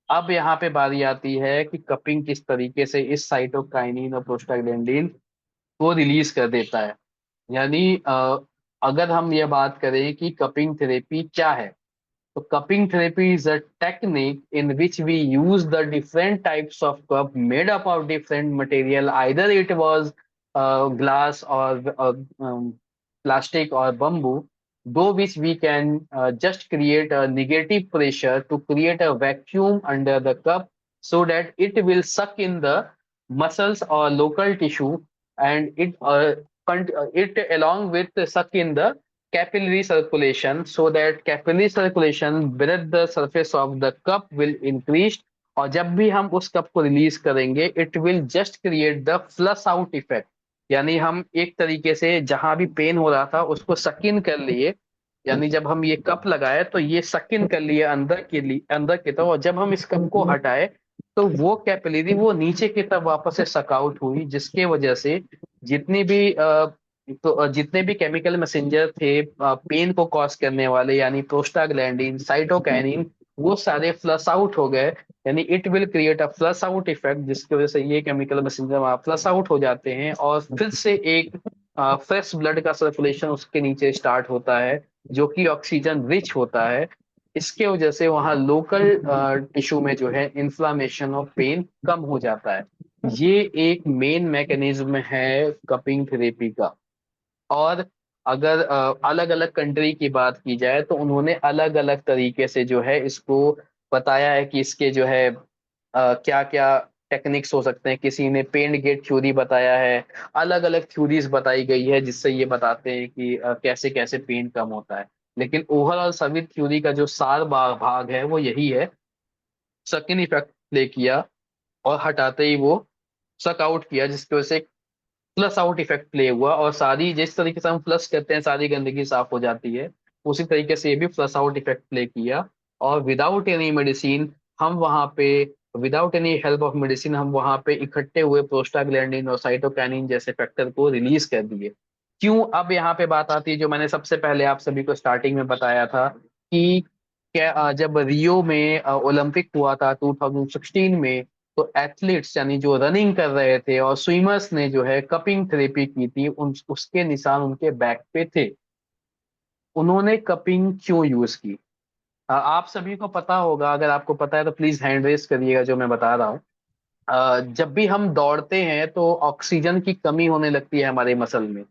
अब यहाँ पे बारी आती है कि कपिंग किस तरीके से इस साइटोकाइनिन और प्रोस्टाग्लैंडिन को रिलीज कर देता है। यानी अगर हम ये बात करें कि कपिंग थेरेपी क्या है, तो cupping therapy is a technique in which we use the different types of cup made up of different material, either it was glass or plastic or bamboo, though which we can just create a negative pressure to create a vacuum under the cup so that it will suck in the muscles or local tissue, and it along with suck in the capillary circulation, so that capillary circulation beneath the surface of the cup will increase। और जब भी हम उस cup को release करेंगे it will just create the flush out effect. यानी हम एक तरीके से जहां भी पेन हो रहा था उसको सकिन कर लिए। यानी जब हम ये कप लगाए तो ये सकिन कर लिए अंदर के लिए, अंदर की तरफ, और जब हम इस कप को हटाए तो वो कैपिलरी वो नीचे की तरफ वापस से सक आउट हुई, जिसके वजह से जितनी भी जितने भी केमिकल मैसेंजर थे पेन को कॉज करने वाले, यानी प्रोस्टाग्लैंडिन, साइटोकाइनिन, वो सारे फ्लश आउट हो गए। यानी it will create a flush out effect, जिसकी वजह से ये केमिकल मैसेंजर वहां फ्लश आउट हो जाते हैं और फिर से एक फ्रेश ब्लड का सर्कुलेशन उसके नीचे स्टार्ट होता है, जो कि ऑक्सीजन रिच होता है। इसके वजह से वहाँ लोकल टिश्यू में जो है इन्फ्लामेशन और पेन कम हो जाता है। ये एक मेन मैकेनिज्म है कपिंग थेरेपी का। और अगर अलग अलग कंट्री की बात की जाए तो उन्होंने अलग अलग तरीके से जो है इसको बताया है कि इसके जो है क्या क्या टेक्निक्स हो सकते हैं। किसी ने पेन गेट थ्योरी बताया है, अलग अलग थ्योरीज बताई गई है जिससे ये बताते हैं कि कैसे कैसे पेन कम होता है। लेकिन ओवरऑल सभी थ्योरी का जो सार भाग है वो यही है, सकिन इफेक्ट प्ले किया और हटाते ही वो सक आउट किया, जिसकी वजह से फ्लश आउट इफेक्ट प्ले हुआ और सारी जिस तरीके से हम फ्लश करते हैं सारी गंदगी साफ हो जाती है, उसी तरीके से ये भी फ्लश आउट इफेक्ट प्ले किया। और विदाउट एनी मेडिसिन हम वहाँ पे, without any help of medicine हम वहाँ पे इकट्ठे हुए प्रोस्टाग्लैंडिन और साइटोकाइनिन जैसे फैक्टर को रिलीज कर दिए। क्यों? अब यहाँ पे बात आती है जो मैंने सबसे पहले आप सभी को स्टार्टिंग में बताया था कि क्या जब रियो में ओलंपिक हुआ था 2016 में, तो एथलीट्स यानी जो रनिंग कर रहे थे और स्विमर्स ने जो है कपिंग थेरेपी की थी, उसके निशान उनके बैक पे थे। उन्होंने कपिंग क्यों यूज की? आप सभी को पता होगा, अगर आपको पता है तो प्लीज हैंड रेस करिएगा जो मैं बता रहा हूँ। जब भी हम दौड़ते हैं तो ऑक्सीजन की कमी होने लगती है हमारे मसल में,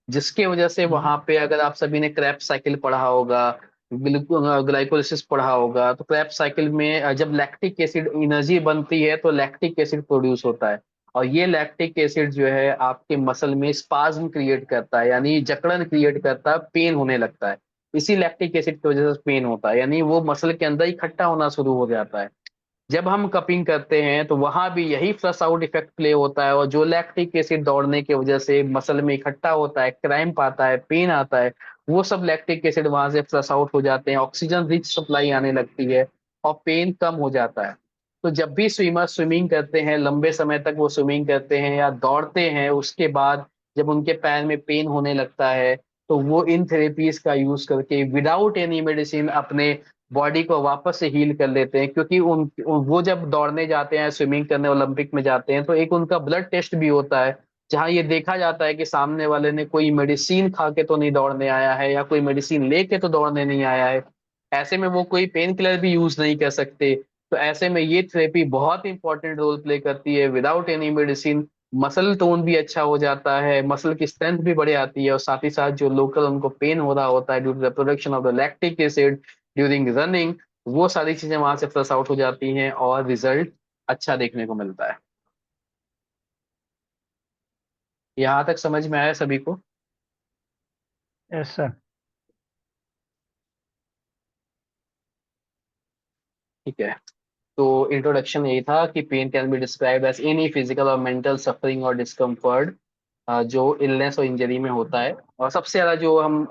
जिसके वजह से वहां पे अगर आप सभी ने क्रैप साइकिल पढ़ा होगा, ग्लाइकोलिसिस पढ़ा होगा, तो क्रैप साइकिल में जब लैक्टिक एसिड एनर्जी बनती है तो लैक्टिक एसिड प्रोड्यूस होता है। और ये लैक्टिक एसिड जो है आपके मसल में स्पाज्म क्रिएट करता है, यानी जकड़न क्रिएट करता है, पेन होने लगता है। इसी लैक्टिक एसिड की वजह से पेन होता है, यानी वो मसल के अंदर इकट्ठा होना शुरू हो जाता है। जब हम कपिंग करते हैं तो वहां भी यही फ्लश आउट इफेक्ट प्ले होता है, और जो लैक्टिक एसिड दौड़ने की वजह से मसल में इकट्ठा होता है, क्रैम्प आता है, पेन आता है, वो सब लैक्टिक एसिड वहां से फ्लश आउट हो जाते हैं, ऑक्सीजन रिच सप्लाई आने लगती है और पेन कम हो जाता है। तो जब भी स्विमर स्विमिंग करते हैं, लंबे समय तक वो स्विमिंग करते हैं या दौड़ते हैं, उसके बाद जब उनके पैर में पेन होने लगता है तो वो इन थेरेपीज का यूज करके विदाउट एनी मेडिसिन अपने बॉडी को वापस से हील कर लेते हैं। क्योंकि वो जब दौड़ने जाते हैं, स्विमिंग करने ओलंपिक में जाते हैं, तो एक उनका ब्लड टेस्ट भी होता है जहाँ ये देखा जाता है कि सामने वाले ने कोई मेडिसिन खा के तो नहीं दौड़ने आया है या कोई मेडिसिन लेके तो दौड़ने नहीं आया है। ऐसे में वो कोई पेन किलर भी यूज नहीं कर सकते। तो ऐसे में ये थेरेपी बहुत इंपॉर्टेंट रोल प्ले करती है। Without any medicine muscle tone भी अच्छा हो जाता है, मसल की स्ट्रेंथ भी बढ़ जाती है, और साथ ही साथ जो लोकल उनको पेन हो रहा होता है due to the production of the lactic acid during running, वो सारी चीजें वहां से फ्लश आउट हो जाती हैं और रिजल्ट अच्छा देखने को मिलता है। यहाँ तक समझ में आया सभी को? Yes sir. ठीक है। तो इंट्रोडक्शन यही था कि pain can be described as any physical और मेंटल सफरिंग और डिस्कम्फर्ट जो इलनेस और इंजरी में होता है। और सबसे ज्यादा जो हम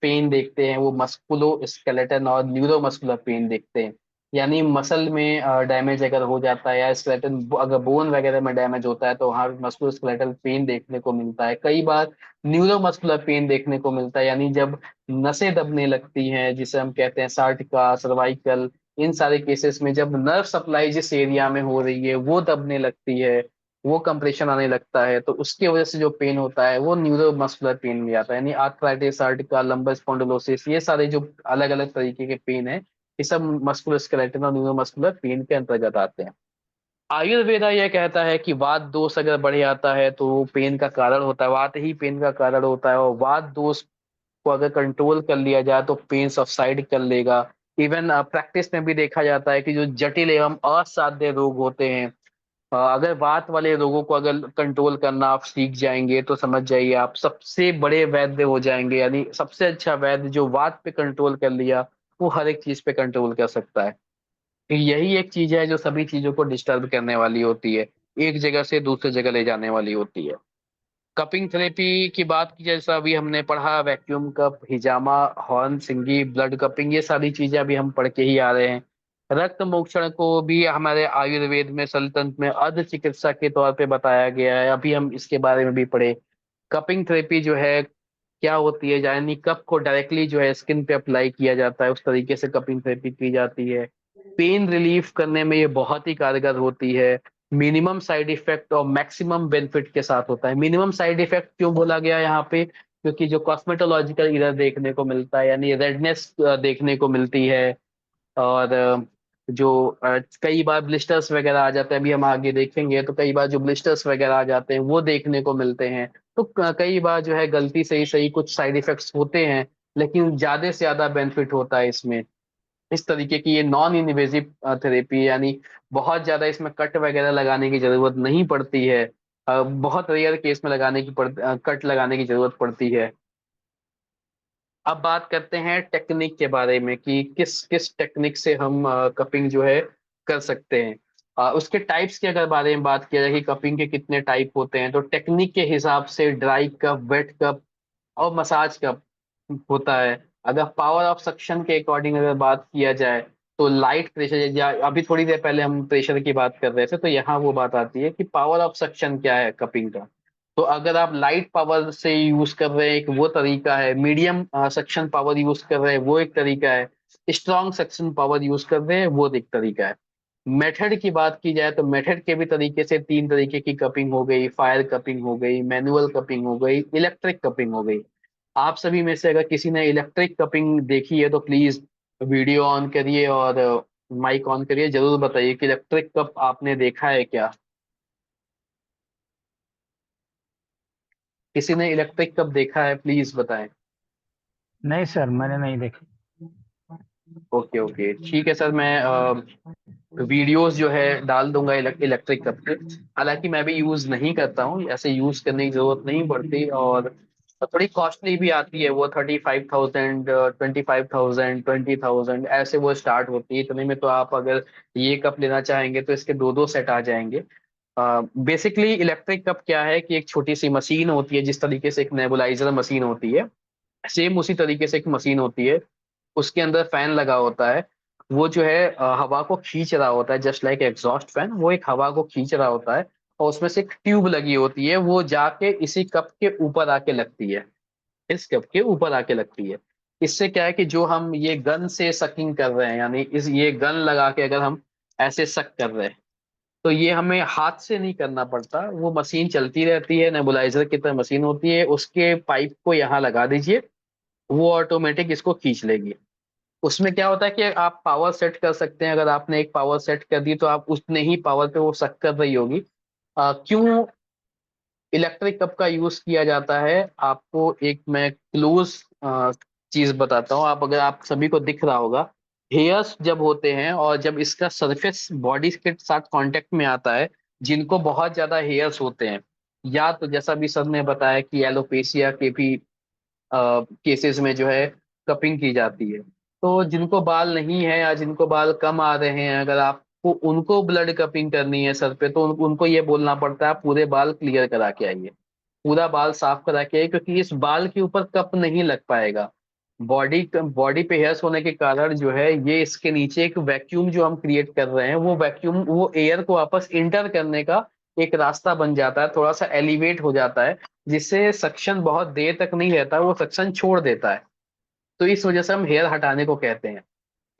पेन देखते हैं वो मस्कुलो स्केलेटन और न्यूरो मस्कुलर पेन देखते हैं। यानी मसल में डैमेज अगर हो जाता है या स्केलेटन अगर बोन वगैरह में डैमेज होता है तो वहाँ मस्कुलो स्केलेटल पेन देखने को मिलता है। कई बार न्यूरो मस्कुलर पेन देखने को मिलता है, यानी जब नसें दबने लगती हैं, जिसे हम कहते हैं सार्टिका, सर्वाइकल, इन सारे केसेस में जब नर्व सप्लाई जिस एरिया में हो रही है वो दबने लगती है, वो कंप्रेशन आने लगता है, तो उसकी वजह से जो पेन होता है वो न्यूरोमस्कुलर पेन में आता है, यानी आर्थराइटिस, सार्टिका, लंबर स्पॉन्डिलोसिस, ये सारे जो अलग अलग तरीके के पेन है, ये सब मस्कुलर स्केलेटल और न्यूरोमस्कुलर पेन के अंतर्गत आते हैं। आयुर्वेदा यह कहता है कि वात दोष अगर बढ़ जाता है तो वो पेन का कारण होता है, वात ही पेन का कारण होता है, और वात दोष को अगर कंट्रोल कर लिया जाए तो पेन सबसाइड कर लेगा। इवन प्रैक्टिस में भी देखा जाता है कि जो जटिल एवं असाध्य रोग होते हैं, अगर वात वाले रोगों को अगर कंट्रोल करना आप सीख जाएंगे तो समझ जाइए आप सबसे बड़े वैद्य हो जाएंगे, यानी सबसे अच्छा वैद्य जो वात पे कंट्रोल कर लिया वो हर एक चीज पे कंट्रोल कर सकता है। यही एक चीज है जो सभी चीजों को डिस्टर्ब करने वाली होती है, एक जगह से दूसरी जगह ले जाने वाली होती है। कपिंग थेरेपी की बात की, जैसा अभी हमने पढ़ा, वैक्यूम कप, हिजामा, हॉर्न, सिंगी, ब्लड कपिंग, ये सारी चीजें अभी हम पढ़ के ही आ रहे हैं। रक्त मोक्षण को भी हमारे आयुर्वेद में सल्तनत में अर्ध चिकित्सा के तौर पे बताया गया है, अभी हम इसके बारे में भी पढ़े। कपिंग थेरेपी जो है क्या होती है, यानी कप को डायरेक्टली जो है स्किन पे अप्लाई किया जाता है, उस तरीके से कपिंग थेरेपी की जाती है। पेन रिलीफ करने में ये बहुत ही कारगर होती है। मिनिमम साइड इफेक्ट और मैक्सिमम बेनिफिट के साथ होता है। मिनिमम साइड इफेक्ट क्यों बोला गया यहाँ पे, क्योंकि जो कॉस्मेटोलॉजिकल इरर देखने को मिलता है, यानी रेडनेस देखने को मिलती है, और जो कई बार ब्लिस्टर्स वगैरह आ जाते हैं, अभी हम आगे देखेंगे, तो कई बार जो ब्लिस्टर्स वगैरह आ जाते हैं वो देखने को मिलते हैं। तो कई बार जो है गलती से ही सही कुछ साइड इफेक्ट्स होते हैं, लेकिन ज्यादा से ज्यादा बेनिफिट होता है इसमें। इस तरीके की ये नॉन इन्वेजिव थेरेपी, यानी बहुत ज्यादा इसमें कट वगैरह लगाने की जरूरत नहीं पड़ती है। बहुत रेयर केस में कट लगाने की जरूरत पड़ती है। अब बात करते हैं टेक्निक के बारे में कि किस किस टेक्निक से हम कपिंग जो है कर सकते हैं। उसके टाइप्स के अगर बारे में बात किया जाए कि कपिंग के कितने टाइप होते हैं, तो टेक्निक के हिसाब से ड्राई कप, वेट कप और मसाज कप होता है। अगर पावर ऑफ सक्शन के अकॉर्डिंग अगर बात किया जाए, तो लाइट प्रेशर, या अभी थोड़ी देर पहले हम प्रेशर की बात कर रहे थे, तो यहाँ वो बात आती है कि पावर ऑफ सक्शन क्या है कपिंग का। तो अगर आप लाइट पावर से यूज कर रहे हैं एक वो तरीका है, मीडियम सक्शन पावर यूज कर रहे हैं वो एक तरीका है, स्ट्रॉन्ग सक्शन पावर यूज कर रहे हैं वो एक तरीका है। मेथड की बात की जाए तो मेथड के भी तरीके से तीन तरीके की कपिंग हो गई, फायर कपिंग हो गई, मैनुअल कपिंग हो गई, इलेक्ट्रिक कपिंग हो गई। आप सभी में से अगर किसी ने इलेक्ट्रिक कपिंग देखी है तो प्लीज वीडियो ऑन करिए और माइक ऑन करिए, जरूर बताइए कि इलेक्ट्रिक कप आपने देखा है क्या। किसी ने इलेक्ट्रिक कप देखा है, प्लीज बताएं। नहीं सर, मैंने नहीं देखी। ओके ओके, ठीक है सर, मैं वीडियोस जो है डाल दूंगा इलेक्ट्रिक कप के। हालांकि मैं भी यूज नहीं करता हूँ, ऐसे यूज करने की जरूरत नहीं पड़ती, और थोड़ी कॉस्टली भी आती है वो, 35,000, 25,000, 20,000 ऐसे वो स्टार्ट होती है। इतने में तो आप अगर ये कप लेना चाहेंगे तो इसके दो दो सेट आ जाएंगे। बेसिकली इलेक्ट्रिक कप क्या है कि एक छोटी सी मशीन होती है, जिस तरीके से एक नेबुलाइजर मशीन होती है, सेम उसी तरीके से एक मशीन होती है। उसके अंदर फैन लगा होता है, वो जो है हवा को खींच रहा होता है, जस्ट लाइक एग्जॉस्ट फैन, वो एक हवा को खींच रहा होता है। और उसमें से एक ट्यूब लगी होती है, वो जाके इसी कप के ऊपर आके लगती है, इस कप के ऊपर आके लगती है। इससे क्या है कि जो हम ये गन से सकिंग कर रहे हैं, यानी इस ये गन लगा के अगर हम ऐसे सक कर रहे हैं, तो ये हमें हाथ से नहीं करना पड़ता, वो मशीन चलती रहती है, नेबुलाइजर की तरह मशीन होती है, उसके पाइप को यहाँ लगा दीजिए, वो ऑटोमेटिक इसको खींच लेगी। उसमें क्या होता है कि आप पावर सेट कर सकते हैं, अगर आपने एक पावर सेट कर दी तो आप उतने ही पावर पे वो सक कर रही होगी। क्यों इलेक्ट्रिक कप का यूज किया जाता है, आपको एक मैं क्लोज चीज बताता हूँ। आप अगर आप सभी को दिख रहा होगा, हेयर्स जब होते हैं और जब इसका सरफेस बॉडी के साथ कांटेक्ट में आता है, जिनको बहुत ज्यादा हेयर्स होते हैं, या तो जैसा भी सर ने बताया कि एलोपेशिया के भी केसेस में जो है कपिंग की जाती है। तो जिनको बाल नहीं है या जिनको बाल कम आ रहे हैं, अगर आपको उनको ब्लड कपिंग करनी है सर पे, तो उनको ये बोलना पड़ता है आप पूरे बाल क्लियर करा के आइए, पूरा बाल साफ करा के आइए, क्योंकि इस बाल के ऊपर कप नहीं लग पाएगा। बॉडी बॉडी पे हेयर्स होने के कारण जो है ये इसके नीचे एक वैक्यूम जो हम क्रिएट कर रहे हैं, वो वैक्यूम वो एयर को वापस इंटर करने का एक रास्ता बन जाता है, थोड़ा सा एलिवेट हो जाता है, जिससे सक्शन बहुत देर तक नहीं रहता, वो सक्शन छोड़ देता है। तो इस वजह से हम हेयर हटाने को कहते हैं।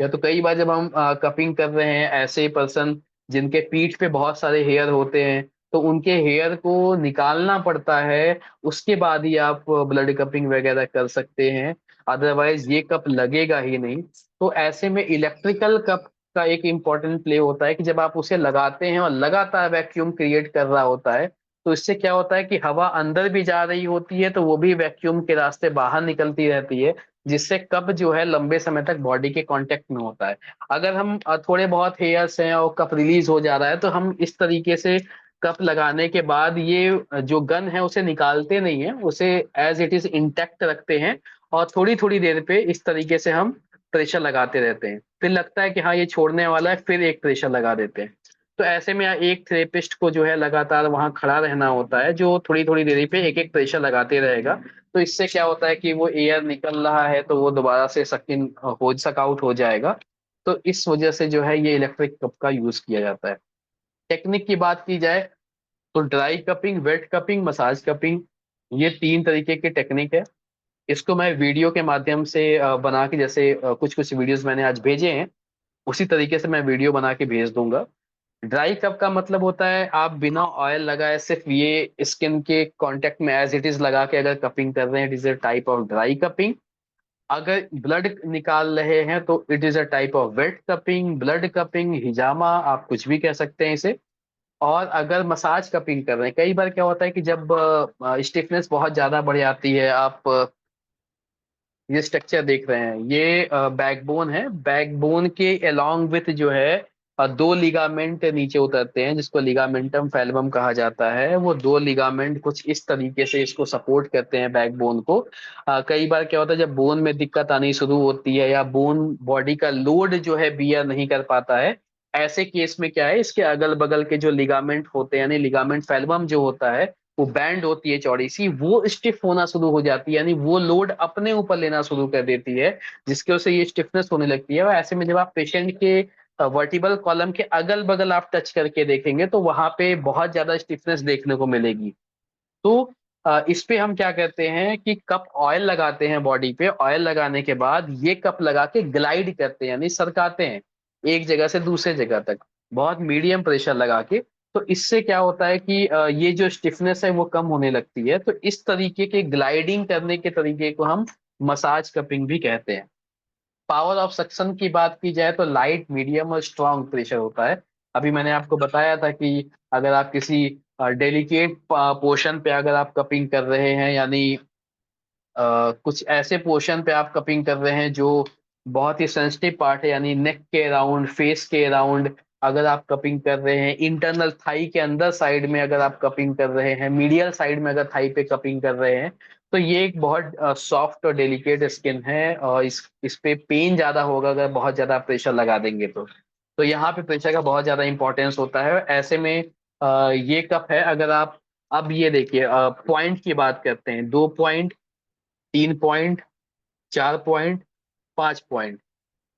या तो कई बार जब हम कपिंग कर रहे हैं, ऐसे पर्सन जिनके पीठ पे बहुत सारे हेयर होते हैं, तो उनके हेयर को निकालना पड़ता है, उसके बाद ही आप ब्लड कपिंग वगैरह कर सकते हैं। अदरवाइज ये कप लगेगा ही नहीं। तो ऐसे में इलेक्ट्रिकल कप का एक इम्पोर्टेंट प्ले होता है कि जब आप उसे लगाते हैं और लगातार वैक्यूम क्रिएट कर रहा होता है, तो इससे क्या होता है कि हवा अंदर भी जा रही होती है, तो वो भी वैक्यूम के रास्ते बाहर निकलती रहती है, जिससे कप जो है लंबे समय तक बॉडी के कांटेक्ट में होता है। अगर हम थोड़े बहुत हेयर्स हैं और कप रिलीज हो जा रहा है, तो हम इस तरीके से कप लगाने के बाद ये जो गन है उसे निकालते नहीं है, उसे एज इट इज इंटैक्ट रखते हैं, और थोड़ी थोड़ी देर पे इस तरीके से हम प्रेशर लगाते रहते हैं। फिर लगता है कि हाँ ये छोड़ने वाला है, फिर एक प्रेशर लगा देते हैं। तो ऐसे में एक थेरेपिस्ट को जो है लगातार वहां खड़ा रहना होता है, जो थोड़ी थोड़ी देरी पे एक एक प्रेशर लगाते रहेगा। तो इससे क्या होता है कि वो एयर निकल रहा है तो वो दोबारा से सक इन हो सक आउट हो जाएगा। तो इस वजह से जो है ये इलेक्ट्रिक कप का यूज किया जाता है। टेक्निक की बात की जाए तो dry cupping, wet cupping, massage cupping, ये तीन तरीके की टेक्निक है। इसको मैं वीडियो के माध्यम से बना के, जैसे कुछ कुछ वीडियोस मैंने आज भेजे हैं, उसी तरीके से मैं वीडियो बना के भेज दूंगा। ड्राई कप का मतलब होता है आप बिना ऑयल लगाए सिर्फ ये स्किन के कांटेक्ट में एज इट इज लगा के अगर कपिंग कर रहे हैं, it is a type of dry cupping. अगर ब्लड निकाल रहे हैं तो it is a type of wet cupping, blood cupping, हिजामा, आप कुछ भी कह सकते हैं इसे। और अगर मसाज कपिंग कर रहे हैं, कई बार क्या होता है कि जब स्टिफनेस बहुत ज्यादा बढ़ जाती है, आप ये स्ट्रक्चर देख रहे हैं, ये बैकबोन है, बैकबोन के अलोंग विथ जो है दो लिगामेंट नीचे उतरते हैं, जिसको लिगामेंटम फैलमम कहा जाता है। वो दो लिगामेंट कुछ इस तरीके से इसको सपोर्ट करते हैं बैकबोन को। कई बार क्या होता है जब बोन में दिक्कत आनी शुरू होती है, या बोन बॉडी का लोड जो है बियर नहीं कर पाता है, ऐसे केस में क्या है, इसके अगल बगल के जो लिगामेंट होते हैं, यानी लिगामेंट फैलमम जो होता है, वो बैंड होती है चौड़ी सी, वो स्टिफ होना शुरू हो जाती है, यानी वो लोड अपने ऊपर लेना शुरू कर देती है, जिसकी वजह से ये स्टिफनेस होने लगती है। और ऐसे में जब आप पेशेंट के वर्टिबल कॉलम के अगल बगल आप टच करके देखेंगे, तो वहां पे बहुत ज्यादा स्टिफनेस देखने को मिलेगी। तो इस पे हम क्या करते हैं कि कप ऑयल लगाते हैं बॉडी पे, ऑयल लगाने के बाद ये कप लगा के ग्लाइड करते हैं, यानी सरकाते हैं एक जगह से दूसरे जगह तक, बहुत मीडियम प्रेशर लगा के। तो इससे क्या होता है कि ये जो स्टिफनेस है वो कम होने लगती है। तो इस तरीके के ग्लाइडिंग करने के तरीके को हम मसाज कपिंग भी कहते हैं। पावर ऑफ सक्शन की बात की जाए तो लाइट, मीडियम और स्ट्रांग प्रेशर होता है। अभी मैंने आपको बताया था कि अगर आप किसी डेलिकेट पोर्शन पे अगर आप कपिंग कर रहे हैं, यानी कुछ ऐसे पोर्शन पे आप कपिंग कर रहे हैं जो बहुत ही सेंसिटिव पार्ट है, यानी नेक के अराउंड, फेस के अराउंड अगर आप कपिंग कर रहे हैं, इंटरनल थाई के अंदर साइड में अगर आप कपिंग कर रहे हैं, मीडियल साइड में अगर थाई पे कपिंग कर रहे हैं, तो ये एक बहुत सॉफ्ट और डेलिकेट स्किन है, और इस पे पेन ज्यादा होगा अगर बहुत ज्यादा प्रेशर लगा देंगे तो यहाँ पे प्रेशर का बहुत ज्यादा इंपॉर्टेंस होता है। ऐसे में ये कप है। अगर आप अब ये देखिए, पॉइंट की बात करते हैं, 2 पॉइंट, 3 पॉइंट, 4 पॉइंट, 5 पॉइंट,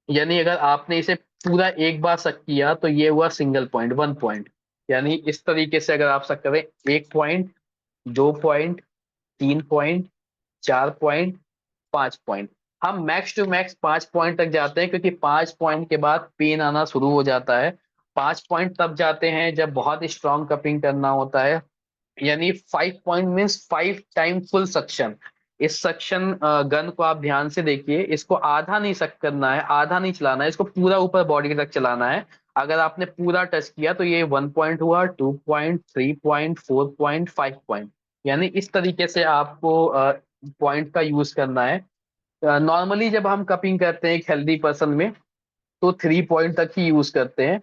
यानी अगर आपने इसे पूरा एक बार सक किया तो ये हुआ सिंगल पॉइंट, 1 पॉइंट। यानी इस तरीके से अगर आप सक करें, 1 point, 2 point, 3 point, 4 point, 5 point, हम मैक्स टू मैक्स 5 पॉइंट तक जाते हैं, क्योंकि 5 पॉइंट के बाद पेन आना शुरू हो जाता है। 5 पॉइंट तब जाते हैं जब बहुत स्ट्रॉन्ग कपिंग करना होता है, यानी 5 point means 5 time full suction. इस सक्शन गन को आप ध्यान से देखिए, इसको आधा नहीं सक करना है, आधा नहीं चलाना है, इसको पूरा ऊपर बॉडी तक चलाना है। अगर आपने पूरा टच किया तो ये 1 पॉइंट हुआ, 2 पॉइंट, 3 पॉइंट, 4 पॉइंट, 5 पॉइंट। यानी इस तरीके से आपको पॉइंट का यूज करना है। नॉर्मली जब हम कपिंग करते हैं एक हेल्दी पर्सन में, तो 3 पॉइंट तक ही यूज करते हैं।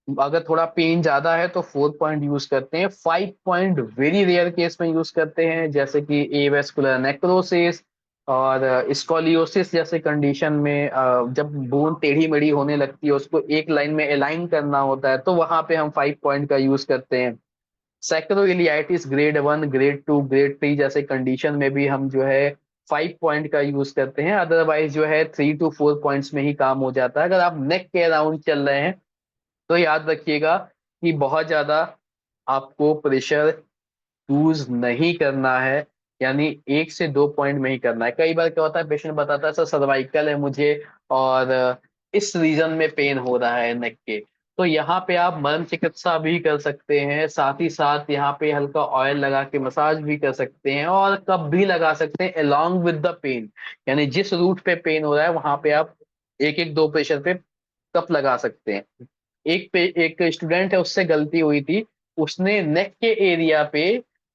अगर थोड़ा पेन ज्यादा है तो 4 पॉइंट यूज करते हैं, 5 पॉइंट वेरी रेयर केस में यूज करते हैं, जैसे कि एवेस्कुलर नेक्रोसिस और स्कोलियोसिस जैसे कंडीशन में, जब बोन टेढ़ी मेढ़ी होने लगती है, उसको एक लाइन में अलाइन करना होता है, तो वहां पे हम 5 पॉइंट का यूज करते हैं। सैक्रोइलियाइटिस ग्रेड 1, ग्रेड 2, ग्रेड 3 जैसे कंडीशन में भी हम जो है 5 पॉइंट का यूज करते हैं। अदरवाइज जो है 3 to 4 पॉइंट्स में ही काम हो जाता है। अगर आप नेक के अराउंड चल रहे हैं तो याद रखिएगा कि बहुत ज्यादा आपको प्रेशर यूज नहीं करना है, यानी 1 से 2 पॉइंट में ही करना है। कई बार क्या होता है, पेशेंट बताता है सर सर्वाइकल है मुझे, और इस रीजन में पेन हो रहा है नेक के, तो यहाँ पे आप मर्म चिकित्सा भी कर सकते हैं, साथ ही साथ यहाँ पे हल्का ऑयल लगा के मसाज भी कर सकते हैं, और कप भी लगा सकते हैं अलोंग विद द पेन। यानी जिस रूट पे पेन हो रहा है वहां पे आप एक एक दो प्रेशर पे कप लगा सकते हैं। एक स्टूडेंट है, उससे गलती हुई थी, उसने नेक के एरिया पे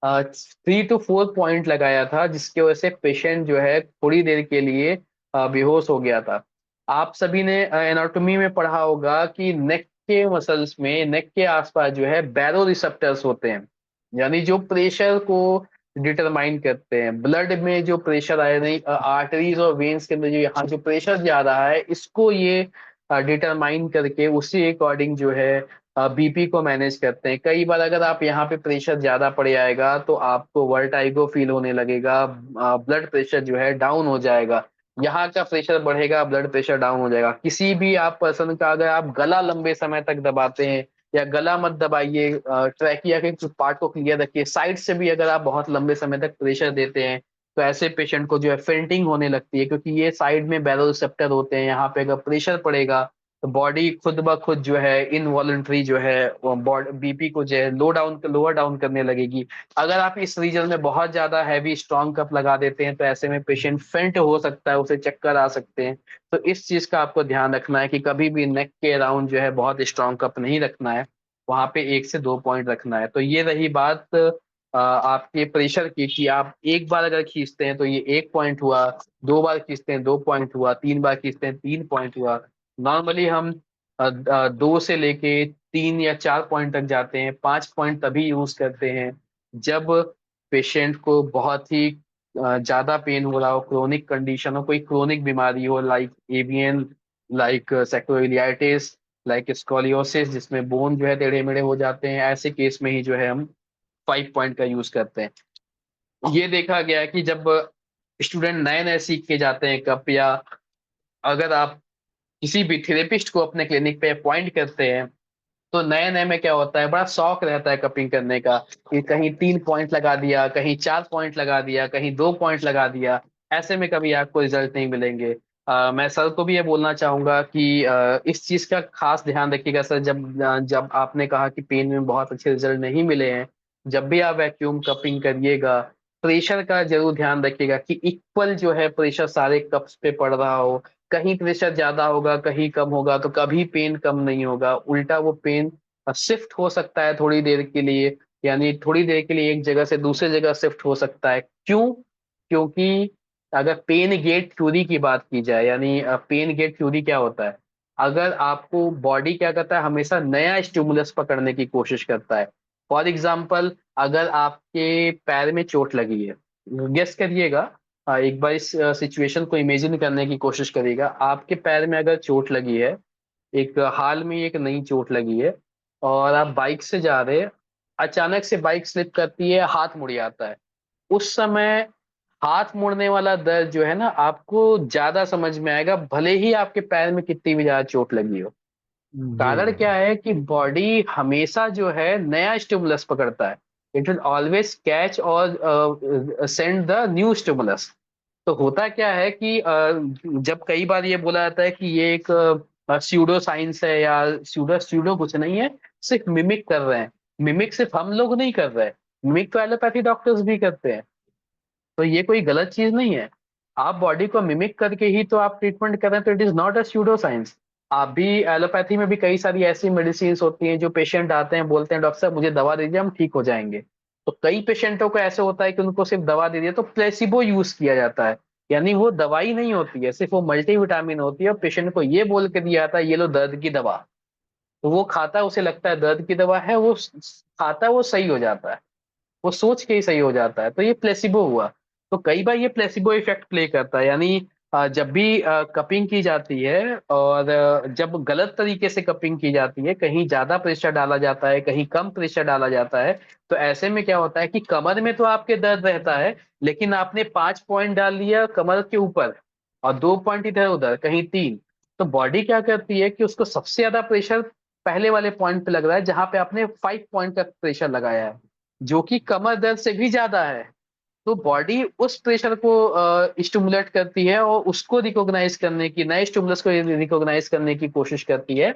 3 to 4 पॉइंट लगाया था, जिसकी वजह से पेशेंट जो है थोड़ी देर के लिए बेहोश हो गया था। आप सभी ने एनाटॉमी में पढ़ा होगा कि नेक के मसल्स में, नेक के आसपास जो है बैरो रिसेप्टर्स होते हैं, यानी जो प्रेशर को डिटरमाइन करते हैं। ब्लड में जो प्रेशर आए, नहीं आर्टरीज और वेन्स के अंदर जो यहाँ जो प्रेशर जा रहा है, इसको ये डिटरमाइन करके उसी अकॉर्डिंग जो है बीपी को मैनेज करते हैं। कई बार अगर आप यहाँ पे प्रेशर ज्यादा पड़ जाएगा तो आपको वर्टाइगो फील होने लगेगा, ब्लड प्रेशर जो है डाउन हो जाएगा। यहाँ का प्रेशर बढ़ेगा, ब्लड प्रेशर डाउन हो जाएगा। किसी भी आप पर्सन का अगर आप गला लंबे समय तक दबाते हैं, या गला मत दबाइए, ट्रैकिया के कुछ पार्ट को क्लियर रखिए, साइड से भी अगर आप बहुत लंबे समय तक प्रेशर देते हैं तो ऐसे पेशेंट को जो है फेंटिंग होने लगती है, क्योंकि ये साइड में बैरोरिसेप्टर होते हैं। यहाँ पे अगर प्रेशर पड़ेगा तो बॉडी खुद ब खुद जो है इनवॉलंटरी जो है बीपी को जो है लोअर डाउन करने लगेगी। अगर आप इस रीजन में बहुत ज्यादा हैवी स्ट्रॉन्ग कप लगा देते हैं तो ऐसे में पेशेंट फेंट हो सकता है, उसे चक्कर आ सकते हैं। तो इस चीज का आपको ध्यान रखना है कि कभी भी नेक के अराउंड जो है बहुत स्ट्रॉन्ग कप नहीं रखना है, वहां पे 1 से 2 पॉइंट रखना है। तो ये रही बात आपके प्रेशर की, कि आप एक बार अगर खींचते हैं तो ये 1 पॉइंट हुआ, 2 बार खींचते हैं 2 पॉइंट हुआ, 3 बार खींचते हैं 3 पॉइंट हुआ। नॉर्मली हम 2 से लेके 3 या 4 पॉइंट तक जाते हैं। 5 पॉइंट तभी यूज करते हैं जब पेशेंट को बहुत ही ज्यादा पेन हो रहा हो, क्रोनिक कंडीशन हो, कोई क्रोनिक बीमारी हो, like AVN, like sacroiliitis, like scoliosis, जिसमें बोन जो है टेढ़े मेढ़े हो जाते हैं। ऐसे केस में ही जो है हम 5 पॉइंट का यूज करते हैं। ये देखा गया है कि जब स्टूडेंट नए नए सीख के जाते हैं कप, या अगर आप किसी भी थेरेपिस्ट को अपने क्लिनिक पे अपॉइंट करते हैं, तो नए नए में क्या होता है, बड़ा शौक रहता है कपिंग करने का, कि कहीं 3 पॉइंट लगा दिया, कहीं 4 पॉइंट लगा दिया, कहीं 2 पॉइंट लगा दिया। ऐसे में कभी आपको रिजल्ट नहीं मिलेंगे। मैं सर को भी ये बोलना चाहूंगा कि इस चीज का खास ध्यान रखिएगा सर। जब आपने कहा कि पेन में बहुत अच्छे रिजल्ट नहीं मिले हैं, जब भी आप वैक्यूम कपिंग करिएगा, प्रेशर का जरूर ध्यान रखिएगा कि इक्वल जो है प्रेशर सारे कप्स पे पड़ रहा हो। कहीं प्रेशर ज्यादा होगा, कहीं कम होगा, तो कभी पेन कम नहीं होगा, उल्टा वो पेन शिफ्ट हो सकता है थोड़ी देर के लिए। यानी थोड़ी देर के लिए एक जगह से दूसरी जगह शिफ्ट हो सकता है। क्यों? क्योंकि अगर पेन गेट थ्योरी की बात की जाए, यानी पेन गेट थ्योरी क्या होता है, अगर आपको बॉडी क्या करता है, हमेशा नया स्टिमुलस पकड़ने की कोशिश करता है। फॉर एग्जाम्पल, अगर आपके पैर में चोट लगी है, गेस करिएगा, एक बार इस सिचुएशन को इमेजिन करने की कोशिश करिएगा। आपके पैर में अगर चोट लगी है, एक हाल में एक नई चोट लगी है, और आप बाइक से जा रहे हैं, अचानक से बाइक स्लिप करती है, हाथ मुड़ जाता है। उस समय हाथ मुड़ने वाला दर्द जो है ना, आपको ज्यादा समझ में आएगा, भले ही आपके पैर में कितनी भी ज्यादा चोट लगी हो। जी कारण जी। क्या है कि बॉडी हमेशा जो है नया स्टिमुलस पकड़ता है। इट विल ऑलवेज कैच और सेंड द न्यू स्टिमुलस। तो होता क्या है कि जब कई बार ये बोला जाता है कि ये एक स्यूडो साइंस है, या स्यूडो स्यूडो कुछ नहीं है, सिर्फ मिमिक कर रहे हैं। मिमिक सिर्फ हम लोग नहीं कर रहे हैं, मिमिक तो एलोपैथी डॉक्टर्स भी करते हैं। तो ये कोई गलत चीज नहीं है। आप बॉडी को मिमिक करके ही तो आप ट्रीटमेंट कर रहे हैं, तो it is not a pseudo science. आप भी एलोपैथी में भी कई सारी ऐसी मेडिसिन होती हैं, जो पेशेंट आते हैं बोलते हैं डॉक्टर साहब मुझे दवा दीजिए, हम ठीक हो जाएंगे। तो कई पेशेंटों को ऐसे होता है कि उनको सिर्फ दवा दे दिए, तो प्लेसिबो यूज किया जाता है। यानी वो दवाई नहीं होती है, सिर्फ वो मल्टीविटामिन होती है, और पेशेंट को ये बोल के दिया जाता है ये लो दर्द की दवा। तो वो खाता है, उसे लगता है दर्द की दवा है, वो खाता है, वो सही हो जाता है, वो सोच के ही सही हो जाता है। तो ये प्लेसिबो हुआ। तो कई बार ये प्लेसिबो इफेक्ट प्ले करता है। यानी जब भी कपिंग की जाती है, और जब गलत तरीके से कपिंग की जाती है, कहीं ज्यादा प्रेशर डाला जाता है, कहीं कम प्रेशर डाला जाता है, तो ऐसे में क्या होता है कि कमर में तो आपके दर्द रहता है, लेकिन आपने 5 पॉइंट डाल दिया कमर के ऊपर, और 2 पॉइंट इधर उधर, कहीं 3। तो बॉडी क्या करती है कि उसको सबसे ज्यादा प्रेशर पहले वाले पॉइंट पे लग रहा है, जहां पे आपने 5 पॉइंट का प्रेशर लगाया है, जो कि कमर दर्द से भी ज्यादा है। तो बॉडी उस प्रेशर को स्टिमुलेट करती है और उसको रिकॉग्नाइज करने की, नए स्टिमुलस को रिकॉग्नाइज करने की कोशिश करती है।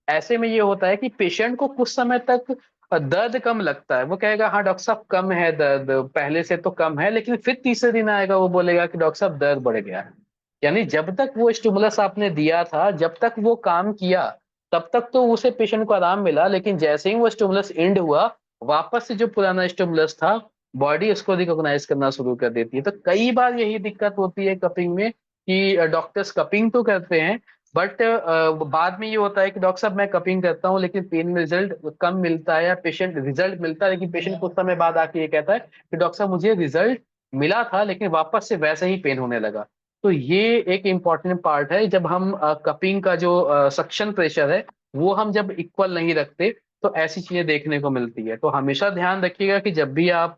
ऐसे में ये होता है कि पेशेंट को कुछ समय तक दर्द कम लगता है, वो कहेगा हाँ डॉक्टर साहब कम है दर्द, पहले से तो कम है, लेकिन फिर तीसरे दिन आएगा वो बोलेगा कि डॉक्टर साहब दर्द बढ़ गया है। यानी जब तक वो स्टिमुलस आपने दिया था, जब तक वो काम किया, तब तक तो उसे पेशेंट को आराम मिला, लेकिन जैसे ही वो स्टिमुलस एंड हुआ, वापस से जो पुराना स्टिमुलस था, बॉडी उसको रिकॉग्नाइज करना शुरू कर देती है। तो कई बार यही दिक्कत होती है कपिंग में कि डॉक्टर्स कपिंग तो करते हैं, बट बाद में ये होता है कि डॉक्टर साहब मैं कपिंग करता हूँ लेकिन पेन में रिजल्ट कम मिलता है, या पेशेंट रिजल्ट मिलता है लेकिन पेशेंट कुछ समय बाद आके ये कहता है कि डॉक्टर साहब मुझे रिजल्ट मिला था लेकिन वापस से वैसे ही पेन होने लगा। तो ये एक इम्पॉर्टेंट पार्ट है, जब हम कपिंग का जो सक्शन प्रेशर है वो हम जब इक्वल नहीं रखते तो ऐसी चीजें देखने को मिलती है। तो हमेशा ध्यान रखिएगा कि जब भी आप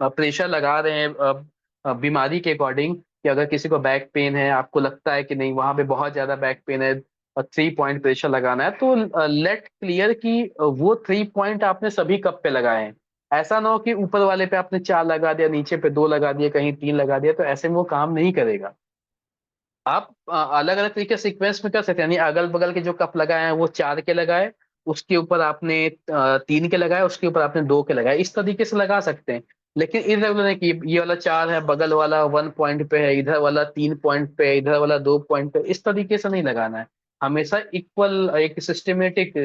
प्रेशर लगा रहे हैं बीमारी के अकॉर्डिंग, कि अगर किसी को बैक पेन है, आपको लगता है कि नहीं वहां पे बहुत ज्यादा बैक पेन है और 3 पॉइंट प्रेशर लगाना है, तो लेट क्लियर कि वो 3 पॉइंट आपने सभी कप पे लगाए हैं। ऐसा ना हो कि ऊपर वाले पे आपने 4 लगा दिया, नीचे पे 2 लगा दिए, कहीं 3 लगा दिया, तो ऐसे में वो काम नहीं करेगा। आप अलग अलग तरीके से सीक्वेंस में कर सकते हैं, यानी अगल बगल के जो कप लगाए हैं वो 4 के लगाए, उसके ऊपर आपने 3 के लगाए, उसके ऊपर आपने 2 के लगाए, इस तरीके से लगा सकते हैं। लेकिन इरेगुलर है कि ये वाला 4 है, बगल वाला 1 पॉइंट पे है, इधर वाला 3 पॉइंट पे है, इधर वाला 2 पॉइंट पे, इस तरीके से नहीं लगाना है। हमेशा इक्वल एक सिस्टमेटिक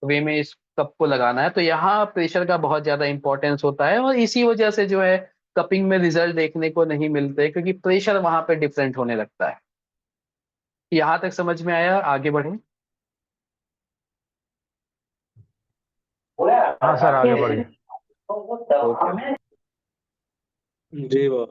वे में इस कप को लगाना है। तो यहाँ प्रेशर का बहुत ज्यादा इंपॉर्टेंस होता है, और इसी वजह से जो है कपिंग में रिजल्ट देखने को नहीं मिलते, क्योंकि प्रेशर वहां पे डिफरेंट होने लगता है। यहाँ तक समझ में आया, आगे बढ़े। हाँ सर, आगे यस बढ़िए। सर। ओके। जी बॉस।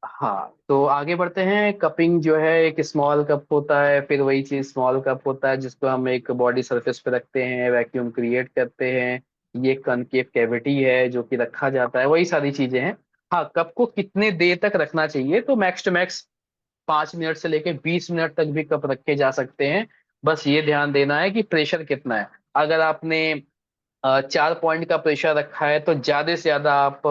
हाँ तो आगे बढ़ते हैं। कपिंग जो है एक स्मॉल कप होता है, फिर वही चीज स्मॉल कप होता है जिसको हम एक बॉडी सरफेस पे रखते हैं, वैक्यूम क्रिएट करते हैं। ये कनकेव कैविटी है जो कि रखा जाता है, वही सारी चीजें हैं। हाँ, कप को कितने देर तक रखना चाहिए, तो मैक्स टू मैक्स 5 मिनट से लेके 20 मिनट तक भी कप रखे जा सकते हैं। बस ये ध्यान देना है कि प्रेशर कितना है। अगर आपने 4 पॉइंट का प्रेशर रखा है तो ज्यादा से ज्यादा आप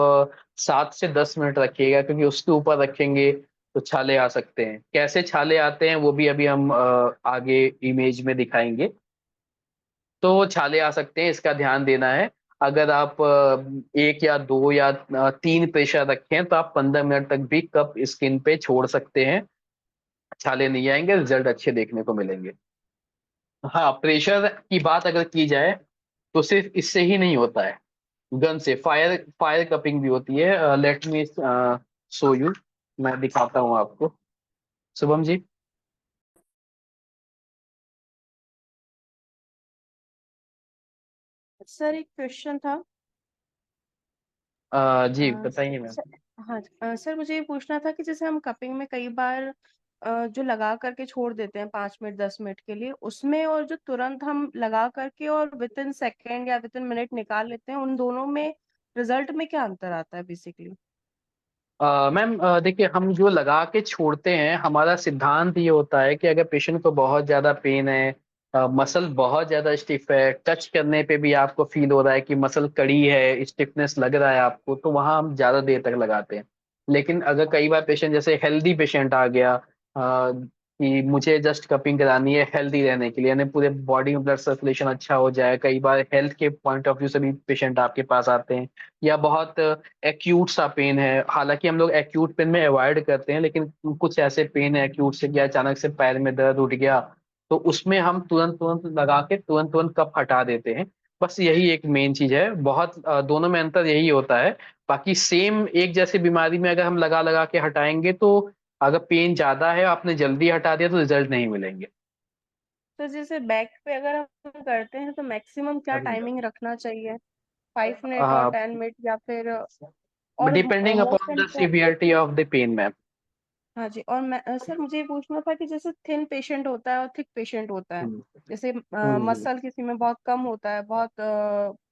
7 से 10 मिनट रखिएगा, क्योंकि उसके ऊपर रखेंगे तो छाले आ सकते हैं। कैसे छाले आते हैं वो भी अभी हम आगे इमेज में दिखाएंगे। तो छाले आ सकते हैं, इसका ध्यान देना है। अगर आप 1 या 2 या 3 प्रेशर रखें तो आप 15 मिनट तक भी कप स्किन पे छोड़ सकते हैं, छाले नहीं आएंगे, रिजल्ट अच्छे देखने को मिलेंगे। हाँ, प्रेशर की बात अगर की जाए तो सिर्फ इससे ही नहीं होता है, गन से फायर फायर कपिंग भी होती है। लेट मी शो यू, मैं दिखाता हूँ आपको। शुभम जी। सर एक क्वेश्चन था। जी बताइए मैम। सर, हाँ सर मुझे ये पूछना था कि जैसे हम कपिंग में कई बार जो लगा करके छोड़ देते हैं 5 मिनट 10 मिनट के लिए, उसमें और जो तुरंत हम लगा करके और विद इन सेकेंड या विद इन मिनट निकाल लेते हैं, उन दोनों में रिजल्ट में क्या अंतर आता है बेसिकली? मैम देखिए, हम जो लगा के छोड़ते हैं, हमारा सिद्धांत ये होता है कि अगर पेशेंट को बहुत ज्यादा पेन है, मसल बहुत ज्यादा स्टिफ है, टच करने पे भी आपको फील हो रहा है कि मसल कड़ी है, स्टिफनेस लग रहा है आपको, तो वहां हम ज्यादा देर तक लगाते हैं। लेकिन अगर कई बार पेशेंट, जैसे हेल्दी पेशेंट आ गया कि मुझे जस्ट कपिंग करानी है हेल्दी रहने के लिए, यानी पूरे बॉडी में ब्लड सर्कुलेशन अच्छा हो जाए, कई बार हेल्थ के पॉइंट ऑफ व्यू से भी पेशेंट आपके पास आते हैं, या बहुत एक्यूट सा पेन है। हालांकि हम लोग एक्यूट पेन में अवॉइड करते हैं, लेकिन कुछ ऐसे पेन है एक्यूट से, क्या अचानक से पैर में दर्द उठ गया, तो उसमें हम तुरंत तुरंत लगा के तुरंत तुरंत कप हटा देते हैं। बस यही एक मेन चीज है, बहुत दोनों में अंतर यही होता है। बाकी सेम एक जैसी बीमारी में अगर हम लगा लगा के हटाएंगे तो अगर पेन ज्यादा है, आपने जल्दी हटा दिया, तो रिजल्ट नहीं मिलेंगे। तो जैसे बैक पे अगर हम करते हैं तो मैक्सिमम क्या टाइमिंग रखना चाहिए? 5 मिनट और 10 मिनट, या फिर और depending most upon the important? Severity of the pain ma'am. हाँ जी। और मैं सर मुझे ये पूछना था कि जैसे थिन पेशेंट होता है और थिक पेशेंट होता है, हम्म। जैसे हम्म। मसल किसी में बहुत कम होता है, बहुत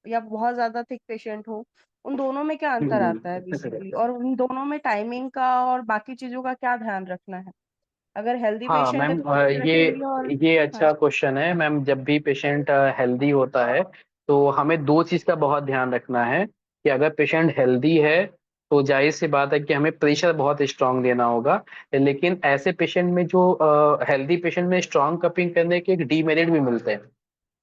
या बहुत ज्यादा थिक पेशेंट हो, उन दोनों में क्या अंतर आता है बेसिकली? और उन दोनों में टाइमिंग का और बाकी चीजों का क्या ध्यान रखना है? अगर हेल्दी हाँ पेशेंट है मैम, तो कैसे रखेंगे? और ये हाँ अच्छा जी। क्वेश्चन है मैम। जब भी पेशेंट हेल्दी होता है तो हमें दो चीज का बहुत ध्यान रखना है, कि अगर पेशेंट हेल्दी है तो जाहिर सी बात है कि हमें प्रेशर बहुत स्ट्रांग देना होगा। लेकिन ऐसे पेशेंट में जो हेल्दी पेशेंट में स्ट्रांग कपिंग करने के एक डीमेरिट भी मिलते हैं।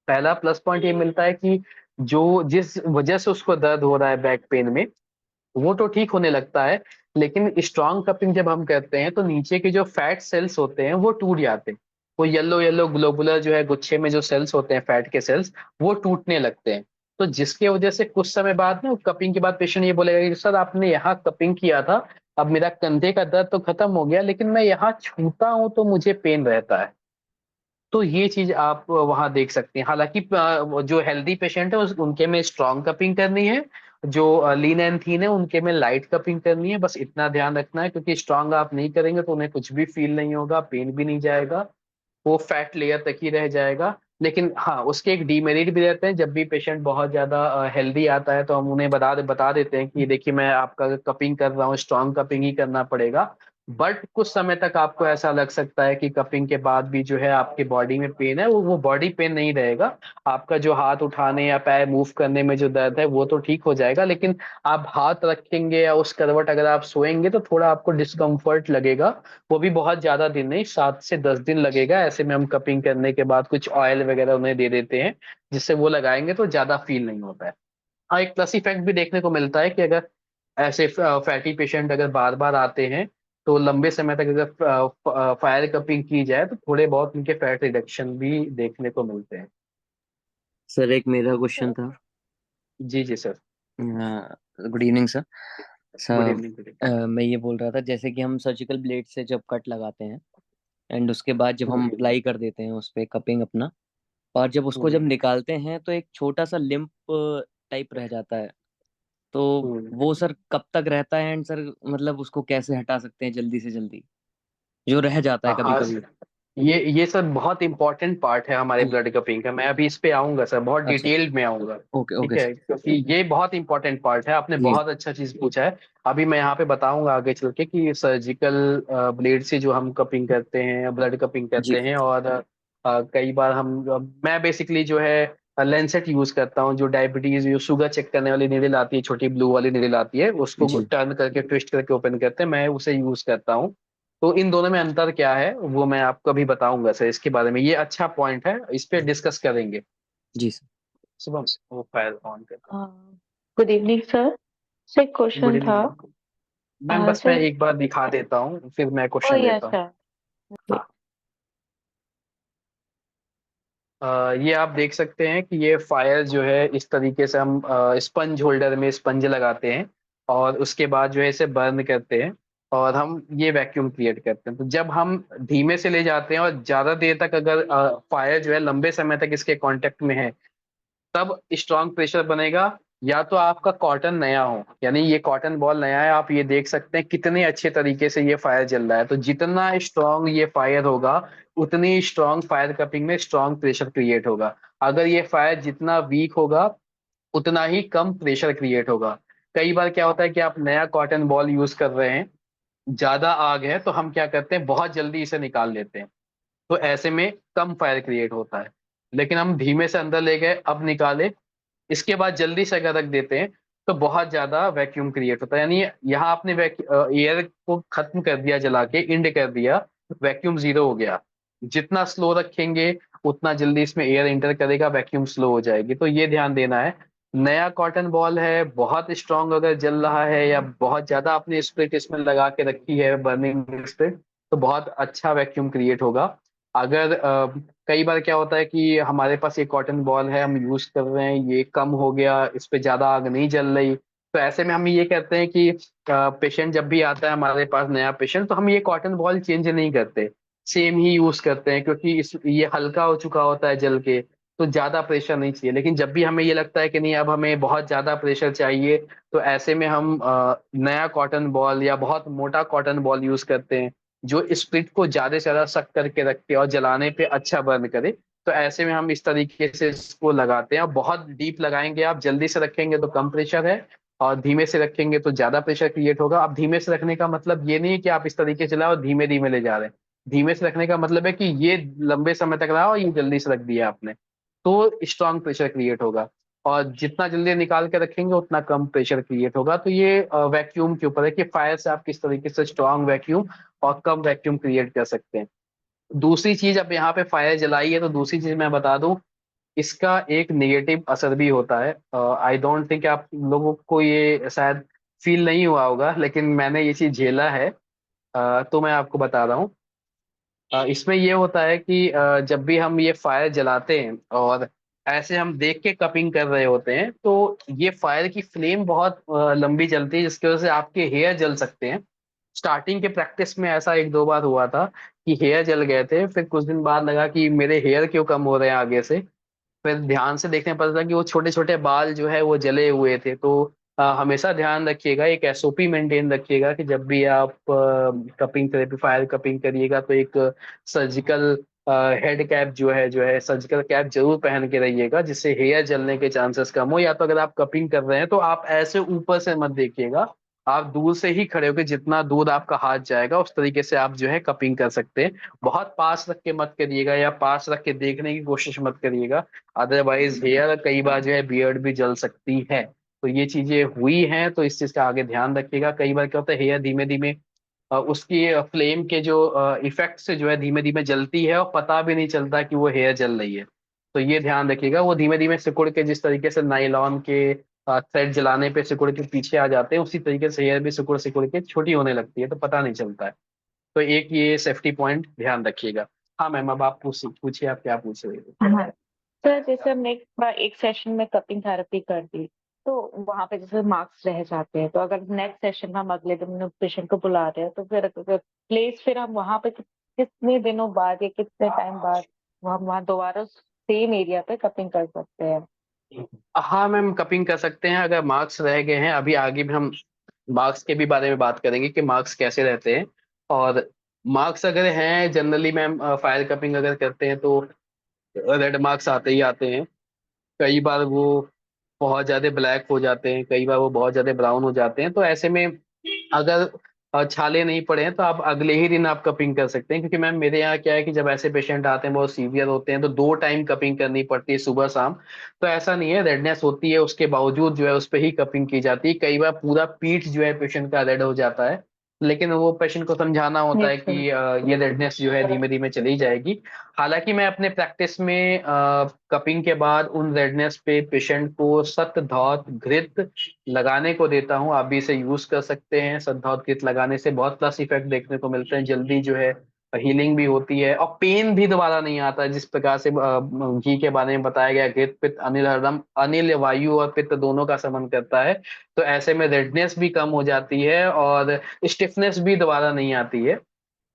पहला प्लस पॉइंट ये मिलता है कि जो जिस वजह से उसको दर्द हो रहा है बैक पेन में, वो तो ठीक होने लगता है। लेकिन स्ट्रांग कपिंग जब हम करते हैं तो नीचे के जो फैट सेल्स होते हैं वो टूट जाते हैं। वो येलो येलो ग्लोबुलर जो है गुच्छे में जो सेल्स होते हैं फैट के सेल्स, वो टूटने लगते हैं। तो जिसके वजह से कुछ समय बाद ना कपिंग के बाद पेशेंट ये बोलेगा कि सर आपने यहाँ कपिंग किया था, अब मेरा कंधे का दर्द तो खत्म हो गया लेकिन मैं यहाँ छूता हूँ तो मुझे पेन रहता है। तो ये चीज आप वहां देख सकते हैं। हालांकि वो जो हेल्दी पेशेंट है उनके में स्ट्रॉन्ग कपिंग करनी है, जो लीन एंड थीन है उनके में लाइट कपिंग करनी है। बस इतना ध्यान रखना है, क्योंकि स्ट्रांग आप नहीं करेंगे तो उन्हें कुछ भी फील नहीं होगा, पेन भी नहीं जाएगा, वो फैट लेयर तक ही रह जाएगा। लेकिन हाँ, उसके एक डीमेरिट भी रहते हैं। जब भी पेशेंट बहुत ज्यादा हेल्दी आता है तो हम उन्हें बता देते हैं कि देखिए मैं आपका कपिंग कर रहा हूँ, स्ट्रांग कपिंग ही करना पड़ेगा। बट कुछ समय तक आपको ऐसा लग सकता है कि कपिंग के बाद भी जो है आपके बॉडी में पेन है, वो बॉडी पेन नहीं रहेगा। आपका जो हाथ उठाने या पैर मूव करने में जो दर्द है वो तो ठीक हो जाएगा, लेकिन आप हाथ रखेंगे या उस करवट अगर आप सोएंगे तो थोड़ा आपको डिस्कम्फर्ट लगेगा। वो भी बहुत ज्यादा दिन नहीं, 7 से 10 दिन लगेगा। ऐसे में हम कपिंग करने के बाद कुछ ऑयल वगैरह उन्हें दे देते हैं, जिससे वो लगाएंगे तो ज्यादा फील नहीं होता है। हाँ, एक प्लस इफेक्ट भी देखने को मिलता है कि अगर ऐसे फैटी पेशेंट अगर बार बार आते हैं तो लंबे समय तक अगर फायर कपिंग की जाए तो थोड़े बहुत उनके फैट रिडक्शन भी देखने को मिलते हैं। सर एक मेरा क्वेश्चन था। जी जी sir. Good evening sir. Good sir evening, good evening. मैं ये बोल रहा था, जैसे कि हम सर्जिकल ब्लेड से जब कट लगाते हैं एंड उसके बाद जब हम अप्लाई कर देते हैं उस पे कपिंग अपना, और जब उसको जब हम्म, निकालते हैं तो एक छोटा सा लिम्प टाइप रह जाता है। तो हम्म। वो सर कब तक रहता है, एंड सर मतलब उसको कैसे हटा सकते हैं जल्दी से जल्दी, जो रह जाता है हाँ कभी हाँ कभी। सर, ये सर बहुत इंपॉर्टेंट पार्ट है हमारे हाँ जी। ब्लड कपिंग का। मैं अभी इस पे आऊंगा सर, बहुत अच्छा। डिटेल्ड में आऊंगा। ओके ठीक ओके है, सर। क्योंकि ये बहुत इंपॉर्टेंट पार्ट है। आपने जी बहुत अच्छा चीज पूछा है। अभी मैं यहाँ पे बताऊंगा आगे चल के कि सर्जिकल ब्लेड से जो हम कपिंग करते हैं, ब्लड कपिंग जी करते हैं। और कई बार मैं बेसिकली जो है लेंसेट यूज करता हूँ। जो डायबिटीज, जो शुगर चेक करने वाली निडल आती है, छोटी ब्लू वाली निडल आती है, उसको जी टर्न करके ट्विस्ट करके ओपन करते हैं, मैं उसे यूज करता हूँ। तो इन दोनों में अंतर क्या है वो मैं आपको अभी बताऊंगा सर। इसके बारे में ये अच्छा पॉइंट है, इस पे डिस्कस करेंगे। जी सर। शुभम, वो फायर ऑन करता हूँ। Good evening sir. सर एक गुड क्वेश्चन था। इवनिंग मैम, बस मैं सर एक बार दिखा देता हूँ फिर मैं ओ क्वेश्चन यस लेता हूँ। सर। हाँ, ये आप देख सकते हैं कि ये फायर जो है इस तरीके से हम स्पंज होल्डर में स्पंज लगाते हैं और उसके बाद जो है इसे बर्न करते हैं और हम ये वैक्यूम क्रिएट करते हैं। तो जब हम धीमे से ले जाते हैं और ज्यादा देर तक अगर फायर जो है लंबे समय तक इसके कांटेक्ट में है, तब स्ट्रांग प्रेशर बनेगा। या तो आपका कॉटन नया हो, यानी ये कॉटन बॉल नया है, आप ये देख सकते हैं कितने अच्छे तरीके से ये फायर जल रहा है। तो जितना स्ट्रांग ये फायर होगा, उतनी स्ट्रांग फायर कपिंग में स्ट्रांग प्रेशर क्रिएट होगा। अगर ये फायर जितना वीक होगा, उतना ही कम प्रेशर क्रिएट होगा। कई बार क्या होता है कि आप नया कॉटन बॉल यूज कर रहे हैं, ज्यादा आग है तो हम क्या करते हैं, बहुत जल्दी इसे निकाल लेते हैं। तो ऐसे में कम फायर क्रिएट होता है। लेकिन हम धीमे से अंदर ले गए, अब निकाले, इसके बाद जल्दी से अगर रख देते हैं तो बहुत ज्यादा वैक्यूम क्रिएट होता है। यानी यहाँ आपने एयर को खत्म कर दिया, जला के इंड कर दिया, वैक्यूम जीरो हो गया। जितना स्लो रखेंगे उतना जल्दी इसमें एयर इंटर करेगा, वैक्यूम स्लो हो जाएगी। तो ये ध्यान देना है। नया कॉटन बॉल है, बहुत स्ट्रांग अगर जल रहा है या बहुत ज्यादा आपने स्प्रिट इसमें लगा के रखी है, बर्निंग स्प्रिट, तो बहुत अच्छा वैक्यूम क्रिएट होगा। अगर कई बार क्या होता है कि हमारे पास ये कॉटन बॉल है, हम यूज कर रहे हैं, ये कम हो गया, इस पे ज्यादा आग नहीं जल रही, तो ऐसे में हम ये कहते हैं कि पेशेंट जब भी आता है हमारे पास, नया पेशेंट, तो हम ये कॉटन बॉल चेंज नहीं करते, सेम ही यूज करते हैं। क्योंकि ये हल्का हो चुका होता है जल के, तो ज्यादा प्रेशर नहीं चाहिए। लेकिन जब भी हमें ये लगता है कि नहीं अब हमें बहुत ज्यादा प्रेशर चाहिए, तो ऐसे में हम नया कॉटन बॉल या बहुत मोटा कॉटन बॉल यूज करते हैं, जो स्प्रिट को ज्यादा से ज्यादा सक करके रखे और जलाने पे अच्छा बर्न करे। तो ऐसे में हम इस तरीके से इसको लगाते हैं। और बहुत डीप लगाएंगे आप, जल्दी से रखेंगे तो कम प्रेशर है, और धीमे से रखेंगे तो ज्यादा प्रेशर क्रिएट होगा। अब धीमे से रखने का मतलब ये नहीं है कि आप इस तरीके से चलाओ और धीमे धीमे ले जा रहे हैं। धीमे से रखने का मतलब है कि ये लंबे समय तक रहा और ये जल्दी से रख दिया आपने, तो स्ट्रांग प्रेशर क्रिएट होगा। और जितना जल्दी निकाल के रखेंगे उतना कम प्रेशर क्रिएट होगा। तो ये वैक्यूम के ऊपर है कि फायर से आप किस तरीके से स्ट्रॉन्ग वैक्यूम और कम वैक्यूम क्रिएट कर सकते हैं। दूसरी चीज, अब यहाँ पे फायर जलाई है तो दूसरी चीज मैं बता दूं, इसका एक नेगेटिव असर भी होता है। आई डोंट थिंक आप लोगों को ये शायद फील नहीं हुआ होगा, लेकिन मैंने ये चीज झेला है। तो मैं आपको बता रहा हूँ। इसमें ये होता है कि जब भी हम ये फायर जलाते हैं और ऐसे हम देख के कपिंग कर रहे होते हैं, तो ये फायर की फ्लेम बहुत लंबी चलती है, जिसकी वजह से आपके हेयर जल सकते हैं। स्टार्टिंग के प्रैक्टिस में ऐसा एक दो बार हुआ था कि हेयर जल गए थे, फिर कुछ दिन बाद लगा कि मेरे हेयर क्यों कम हो रहे हैं आगे से। फिर ध्यान से देखने पर पता चला कि वो छोटे छोटे बाल जो है वो जले हुए थे। तो हमेशा ध्यान रखिएगा, एक एसओपी मेंटेन रखिएगा कि जब भी आप कपिंग थेरेपी फायर कपिंग करिएगा तो एक सर्जिकल हेड कैप जो है सर्जिकल कैप जरूर पहन के रहिएगा, जिससे हेयर जलने के चांसेस कम हो। या तो अगर आप कपिंग कर रहे हैं तो आप ऐसे ऊपर से मत देखिएगा, आप दूर से ही खड़े होकर जितना दूर आपका हाथ जाएगा उस तरीके से आप जो है कपिंग कर सकते हैं। बहुत पास रख के मत करिएगा या पास रख के देखने की कोशिश मत करिएगा, अदरवाइज हेयर कई बार जो है बियर्ड भी जल सकती है। तो ये चीजें हुई हैं, तो इस चीज का आगे ध्यान रखिएगा। कई बार क्या होता है, हेयर धीमे धीमे उसकी फ्लेम के जो इफेक्ट से जो है धीमे धीमे जलती है और पता भी नहीं चलता कि वो हेयर जल रही है। तो ये ध्यान रखिएगा, वो धीमे धीमे सिकुड़ के जिस तरीके से नायलॉन के थ्रेड जलाने पे सिकुड़ के पीछे आ जाते हैं, उसी तरीके से हेयर भी सिकुड़ सिकुड़ के छोटी होने लगती है, तो पता नहीं चलता है। तो एक ये सेफ्टी पॉइंट ध्यान रखिएगा। हाँ मैम, अब आप पूछिए, आप क्या पूछ रहे थे। हाँ सर, जैसे हमने एक बार एक सेशन में कपिंग थेरेपी कर दी, तो वहां पे जैसे मार्क्स रह जाते हैं, तो अगर नेक्स्ट सेशन में हम अगले दिन पेशेंट को बुला रहे हैं, तो फिर प्लेस फिर हम वहां पे कितने दिनों बाद या कितने टाइम बाद हम वहाँ दोबारा सेम एरिया पे कपिंग कर सकते हैं? हाँ मैम, कपिंग कर सकते हैं अगर मार्क्स रह गए हैं। अभी आगे भी हम मार्क्स के भी बारे में बात करेंगे कि मार्क्स कैसे रहते हैं। और मार्क्स अगर हैं जनरली मैम, फायर कपिंग अगर करते हैं तो रेड मार्क्स आते ही आते हैं। कई बार वो बहुत ज्यादा ब्लैक हो जाते हैं, कई बार वो बहुत ज्यादा ब्राउन हो जाते हैं। तो ऐसे में अगर छाले नहीं पड़े हैं तो आप अगले ही दिन आप कपिंग कर सकते हैं, क्योंकि मैम मेरे यहाँ क्या है कि जब ऐसे पेशेंट आते हैं बहुत सीवियर होते हैं तो 2 टाइम कपिंग करनी पड़ती है, सुबह शाम। तो ऐसा नहीं है, रेडनेस होती है उसके बावजूद जो है उस पर ही कपिंग की जाती है। कई बार पूरा पीठ जो है पेशेंट का रेड हो जाता है, लेकिन वो पेशेंट को समझाना होता है यस कि सर। ये रेडनेस जो है धीमे धीमे चली जाएगी। हालांकि मैं अपने प्रैक्टिस में कपिंग के बाद उन रेडनेस पे पेशेंट को सतधौत घृत लगाने को देता हूँ। आप भी इसे यूज कर सकते हैं। सतधौत घृत लगाने से बहुत प्लस इफेक्ट देखने को मिलते हैं, जल्दी जो है हीलिंग भी होती है और पेन भी दोबारा नहीं आता है। जिस प्रकार से घी के बारे में बताया गया, घृत पित्त अनिल हरदम, अनिल वायु और पित्त दोनों का समन करता है। तो ऐसे में रेडनेस भी कम हो जाती है और स्टिफनेस भी दोबारा नहीं आती है।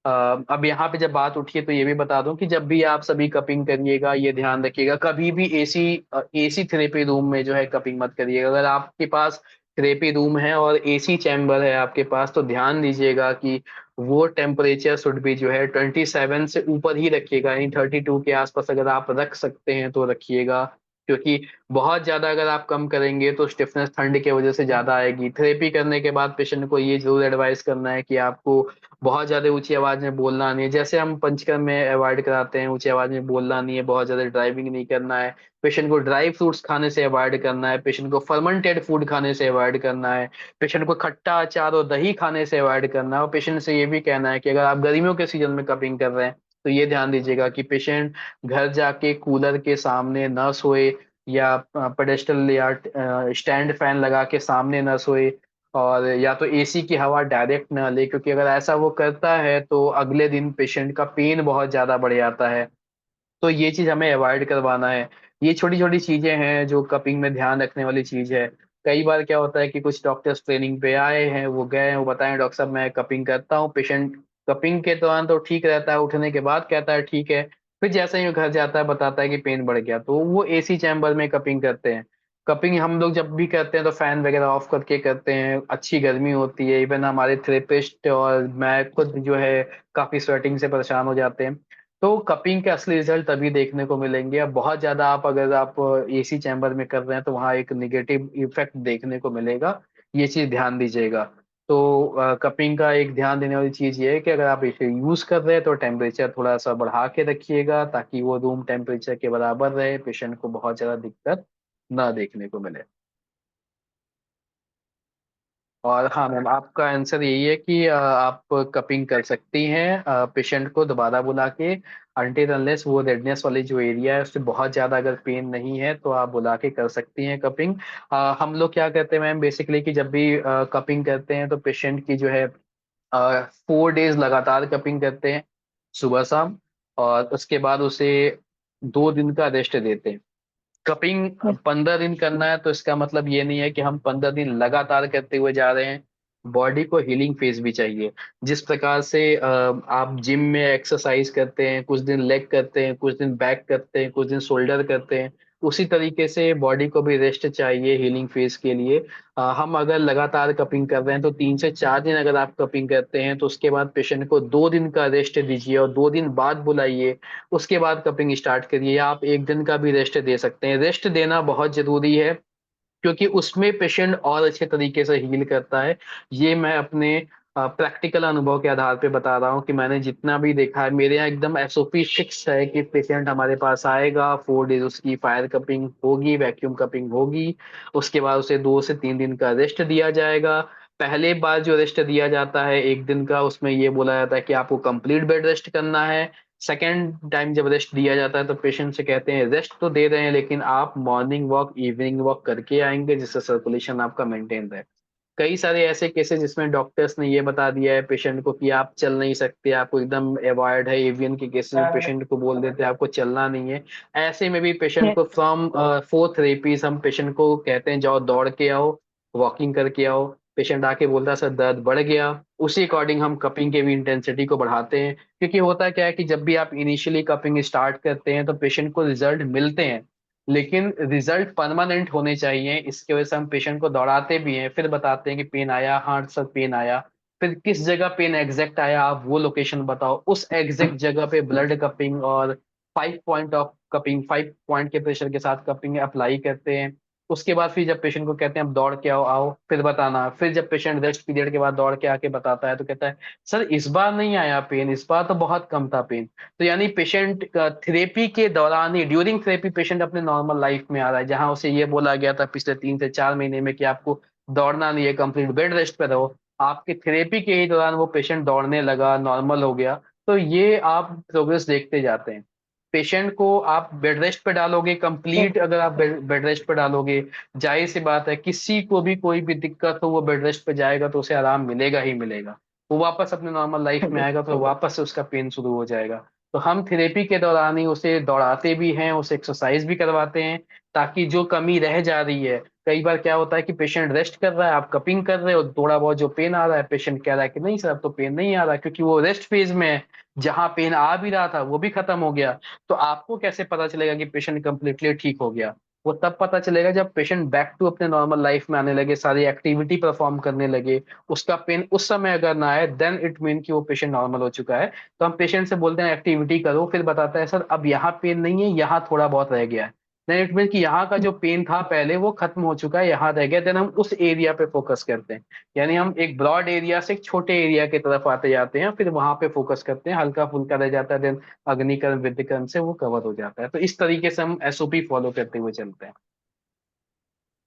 अब यहाँ पे जब बात उठी है तो ये भी बता दूं कि जब भी आप सभी कपिंग करिएगा, ये ध्यान रखिएगा कभी भी एसी थेरेपी रूम में जो है कपिंग मत करिएगा। अगर आपके पास थेरेपी रूम है और एसी चैम्बर है आपके पास, तो ध्यान दीजिएगा कि वो टेम्परेचर शुड भी जो है 27 से ऊपर ही रखिएगा, यानी 32 के आसपास अगर आप रख सकते हैं तो रखिएगा। क्योंकि बहुत ज्यादा अगर आप कम करेंगे तो स्टिफनेस ठंड की वजह से ज्यादा आएगी। थेरेपी करने के बाद पेशेंट को ये जरूर एडवाइस करना है कि आपको बहुत ज्यादा ऊंची आवाज में बोलना नहीं है। जैसे हम पंचकर्म में अवॉइड कराते हैं, ऊंची आवाज में बोलना नहीं है, बहुत ज्यादा ड्राइविंग नहीं करना है, पेशेंट को ड्राई फ्रूट्स खाने से अवॉइड करना है, पेशेंट को फर्मेंटेड फूड खाने से अवॉइड करना है, पेशेंट को खट्टा अचार और दही खाने से अवॉइड करना है। और पेशेंट से ये भी कहना है कि अगर आप गर्मियों के सीजन में कपिंग कर रहे हैं तो ये ध्यान दीजिएगा कि पेशेंट घर जाके कूलर के सामने न सोए, या पेडेस्टल या स्टैंड फैन लगा के सामने न सोए, और या तो एसी की हवा डायरेक्ट ना ले, क्योंकि अगर ऐसा वो करता है तो अगले दिन पेशेंट का पेन बहुत ज्यादा बढ़ जाता है। तो ये चीज हमें अवॉइड करवाना है। ये छोटी छोटी चीजें हैं जो कपिंग में ध्यान रखने वाली चीज है। कई बार क्या होता है कि कुछ डॉक्टर्स ट्रेनिंग पे आए हैं, वो गए हैं, वो बताएं डॉक्टर साहब मैं कपिंग करता हूँ, पेशेंट कपिंग के दौरान तो ठीक रहता है, उठने के बाद कहता है ठीक है, फिर जैसे ही वो घर जाता है बताता है कि पेन बढ़ गया। तो वो एसी चैम्बर में कपिंग करते हैं। कपिंग हम लोग जब भी करते हैं तो फैन वगैरह ऑफ करके करते हैं, अच्छी गर्मी होती है, इवन हमारे थेरेपिस्ट और मैं खुद जो है काफी स्वेटिंग से परेशान हो जाते हैं। तो कपिंग के असली रिजल्ट तभी देखने को मिलेंगे। अब बहुत ज्यादा अगर आप एसी चैम्बर में कर रहे हैं तो वहाँ एक निगेटिव इफेक्ट देखने को मिलेगा, ये चीज ध्यान दीजिएगा। तो कपिंग का एक ध्यान देने वाली चीज ये है कि अगर आप इसे यूज कर रहे हैं तो टेम्परेचर थोड़ा सा बढ़ा के रखिएगा, ताकि वो रूम टेम्परेचर के बराबर रहे, पेशेंट को बहुत ज्यादा दिक्कत ना देखने को मिले। और हाँ मैम, आपका आंसर यही है कि आप कपिंग कर सकती हैं पेशेंट को दोबारा बुला के, अनटिल अनलेस वो रेडनेस वाली जो एरिया है उससे बहुत ज्यादा अगर पेन नहीं है तो आप बुला के कर सकती हैं कपिंग। हम लोग क्या करते हैं मैम बेसिकली कि जब भी कपिंग करते हैं तो पेशेंट की जो है 4 डेज लगातार कपिंग करते हैं सुबह शाम, और उसके बाद उसे 2 दिन का रेस्ट देते हैं। कपिंग 15 दिन करना है तो इसका मतलब ये नहीं है कि हम 15 दिन लगातार करते हुए जा रहे हैं। बॉडी को हीलिंग फेज भी चाहिए। जिस प्रकार से आप जिम में एक्सरसाइज करते हैं, कुछ दिन लेग करते हैं, कुछ दिन बैक करते हैं, कुछ दिन शोल्डर करते हैं, उसी तरीके से बॉडी को भी रेस्ट चाहिए हीलिंग फेज के लिए। हम अगर लगातार कपिंग कर रहे हैं तो 3 से 4 दिन अगर आप कपिंग करते हैं तो उसके बाद पेशेंट को 2 दिन का रेस्ट दीजिए और 2 दिन बाद बुलाइए, उसके बाद कपिंग स्टार्ट करिए। या आप 1 दिन का भी रेस्ट दे सकते हैं। रेस्ट देना बहुत जरूरी है क्योंकि उसमें पेशेंट और अच्छे तरीके से हील करता है। ये मैं अपने प्रैक्टिकल अनुभव के आधार पे बता रहा हूँ कि मैंने जितना भी देखा है, मेरे यहाँ एकदम एसओपी फिक्स है कि पेशेंट हमारे पास आएगा, 4 डेज उसकी फायर कपिंग होगी, वैक्यूम कपिंग होगी, उसके बाद उसे 2 से 3 दिन का रेस्ट दिया जाएगा। पहले बार जो रेस्ट दिया जाता है 1 दिन का, उसमें ये बोला जाता है कि आपको कंप्लीट बेड रेस्ट करना है। सेकेंड टाइम जब रेस्ट दिया जाता है तो पेशेंट से कहते हैं रेस्ट तो दे रहे हैं लेकिन आप मॉर्निंग वॉक इवनिंग वॉक करके आएंगे जिससे सर्कुलेशन आपका मेंटेन रहे। कई सारे ऐसे केसेस जिसमें डॉक्टर्स ने ये बता दिया है पेशेंट को कि आप चल नहीं सकते, आपको एकदम अवॉइड है। एवियन के केसेस में पेशेंट को बोल देते हैं आपको चलना नहीं है। ऐसे में भी पेशेंट को फ्रॉम 4 थेरेपीज हम पेशेंट को कहते हैं जाओ दौड़ के आओ, वॉकिंग करके आओ। पेशेंट आके बोलता है सर दर्द बढ़ गया, उसी अकॉर्डिंग हम कपिंग के भी इंटेंसिटी को बढ़ाते हैं। क्योंकि होता क्या है कि जब भी आप इनिशियली कपिंग स्टार्ट करते हैं तो पेशेंट को रिजल्ट मिलते हैं, लेकिन रिजल्ट परमानेंट होने चाहिए। इसकी वजह से हम पेशेंट को दौड़ाते भी हैं, फिर बताते हैं कि पेन आया, हाँ सर पेन आया, फिर किस जगह पेन एग्जैक्ट आया आप वो लोकेशन बताओ, उस एग्जैक्ट जगह पे ब्लड कपिंग और 5 पॉइंट ऑफ कपिंग, 5 पॉइंट के प्रेशर के साथ कपिंग अप्लाई करते हैं। उसके बाद फिर जब पेशेंट को कहते हैं अब दौड़ के आओ आओ फिर बताना, फिर जब पेशेंट रेस्ट पीरियड के बाद दौड़ के आके बताता है तो कहता है सर इस बार नहीं आया पेन, इस बार तो बहुत कम था पेन। तो यानी पेशेंट थेरेपी के दौरान ही, ड्यूरिंग थेरेपी पेशेंट अपने नॉर्मल लाइफ में आ रहा है, जहां उसे ये बोला गया था पिछले 3 से 4 महीने में कि आपको दौड़ना नहीं है, कंप्लीट बेड रेस्ट पे रहो। आपके थेरेपी के ही दौरान वो पेशेंट दौड़ने लगा, नॉर्मल हो गया। तो ये आप प्रोग्रेस देखते जाते हैं। पेशेंट को आप बेड रेस्ट पे डालोगे कंप्लीट, अगर आप बेड रेस्ट पे डालोगे, जाहिर सी बात है किसी को भी कोई भी दिक्कत हो वो बेड रेस्ट पे जाएगा तो उसे आराम मिलेगा ही मिलेगा। वो वापस अपने नॉर्मल लाइफ में आएगा तो वापस से उसका पेन शुरू हो जाएगा। तो हम थेरेपी के दौरान ही उसे दौड़ाते भी हैं, उसे एक्सरसाइज भी करवाते हैं, ताकि जो कमी रह जा रही है। कई बार क्या होता है कि पेशेंट रेस्ट कर रहा है, आप कपिंग कर रहे हो, थोड़ा बहुत जो पेन आ रहा है पेशेंट कह रहा है कि नहीं सर अब तो पेन नहीं आ रहा, क्योंकि वो रेस्ट फेज में है। जहां पेन आ भी रहा था वो भी खत्म हो गया। तो आपको कैसे पता चलेगा कि पेशेंट कंप्लीटली ठीक हो गया? वो तब पता चलेगा जब पेशेंट बैक टू अपने नॉर्मल लाइफ में आने लगे, सारी एक्टिविटी परफॉर्म करने लगे, उसका पेन उस समय अगर ना आए, देन इट मीन कि वो पेशेंट नॉर्मल हो चुका है। तो हम पेशेंट से बोलते हैं एक्टिविटी करो, फिर बताता है सर अब यहाँ पेन नहीं है, यहाँ थोड़ा बहुत रह गया है। देन इट मीन कि यहाँ का जो पेन था पहले वो खत्म हो चुका है, यहाँ रह गया। देन हम उस एरिया पे फोकस करते हैं। यानी हम एक ब्रॉड एरिया से एक छोटे एरिया की तरफ आते जाते हैं, फिर वहां पे फोकस करते हैं, हल्का फुल्का रह जाता है, देन अग्निकरण विद्युकरण से वो कवर हो जाता है। तो इस तरीके से हम एसओपी फॉलो करते हुए चलते हैं।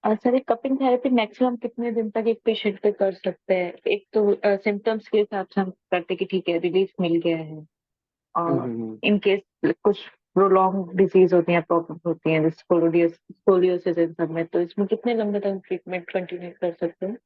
और सर एक कपिंग थेरेपी मैक्सिमम कितने दिन तक एक पेशेंट पे कर सकते हैं? एक तो सिम्टम्स के हिसाब से हम करते हैं कि ठीक है रिलीफ मिल गया है, और हम्म। इन केस कुछ प्रोलॉन्ग डिजीज होती हैं, प्रॉब्लम होती हैं जैसे स्कोलियोसिस इन सब में, तो इसमें कितने लंबे तक ट्रीटमेंट कंटिन्यू कर सकते हैं?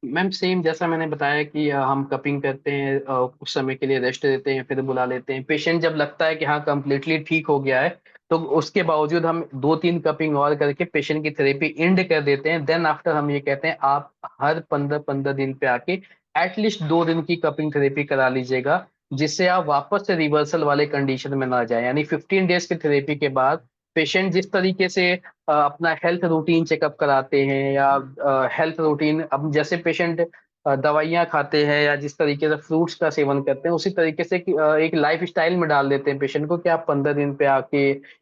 मैम सेम जैसा मैंने बताया कि हम कपिंग करते हैं, कुछ समय के लिए रेस्ट देते हैं, फिर बुला लेते हैं। पेशेंट जब लगता है कि हाँ कंप्लीटली ठीक हो गया है तो उसके बावजूद हम 2-3 कपिंग और करके पेशेंट की थेरेपी एंड कर देते हैं। देन आफ्टर हम ये कहते हैं आप हर 15-15 दिन पे आके एटलीस्ट 2 दिन की कपिंग थेरेपी करा लीजिएगा, जिससे आप वापस से रिवर्सल वाले कंडीशन में ना जाए। यानी 15 डेज की थेरेपी के बाद पेशेंट जिस तरीके से अपना हेल्थ रूटीन चेकअप कराते हैं, या हेल्थ रूटीन, अब जैसे पेशेंट दवाइयाँ खाते हैं या जिस तरीके से फ्रूट्स का सेवन करते हैं, उसी तरीके से एक लाइफ स्टाइल में डाल देते हैं पेशेंट को कि आप 15 दिन पे आके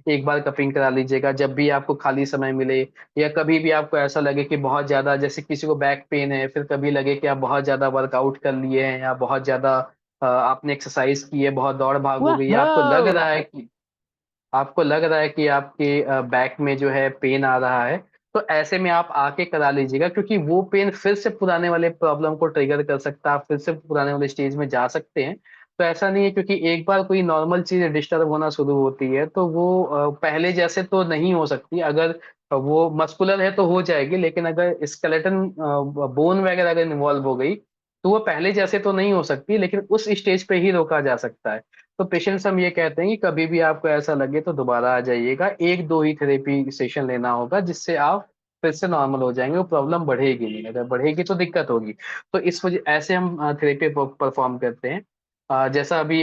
एक बार कपिंग करा लीजिएगा जब भी आपको खाली समय मिले। या कभी भी आपको ऐसा लगे कि बहुत ज्यादा, जैसे किसी को बैक पेन है, फिर कभी लगे कि आप बहुत ज्यादा वर्कआउट कर लिए हैं या बहुत ज्यादा आपने एक्सरसाइज की है, बहुत दौड़ भाग हो गई, या आपको लग वाह। रहा है कि आपको लग रहा है कि आपके बैक में जो है पेन आ रहा है, तो ऐसे में आप आके करा लीजिएगा, क्योंकि वो पेन फिर से पुराने वाले प्रॉब्लम को ट्रिगर कर सकता है, आप फिर से पुराने वाले स्टेज में जा सकते हैं। तो ऐसा नहीं है, क्योंकि एक बार कोई नॉर्मल चीज डिस्टर्ब होना शुरू होती है तो वो पहले जैसे तो नहीं हो सकती। अगर वो मस्कुलर है तो हो जाएगी, लेकिन अगर स्केलेटन बोन वगैरह अगर इन्वॉल्व हो गई तो वो पहले जैसे तो नहीं हो सकती, लेकिन उस स्टेज पे ही रोका जा सकता है। तो पेशेंट्स हम ये कहते हैं कि कभी भी आपको ऐसा लगे तो दोबारा आ जाइएगा, एक दो ही थेरेपी सेशन लेना होगा, जिससे आप फिर से नॉर्मल हो जाएंगे, वो प्रॉब्लम बढ़ेगी नहीं। अगर बढ़ेगी तो दिक्कत होगी। तो इस वजह ऐसे हम थेरेपी परफॉर्म करते हैं। जैसा अभी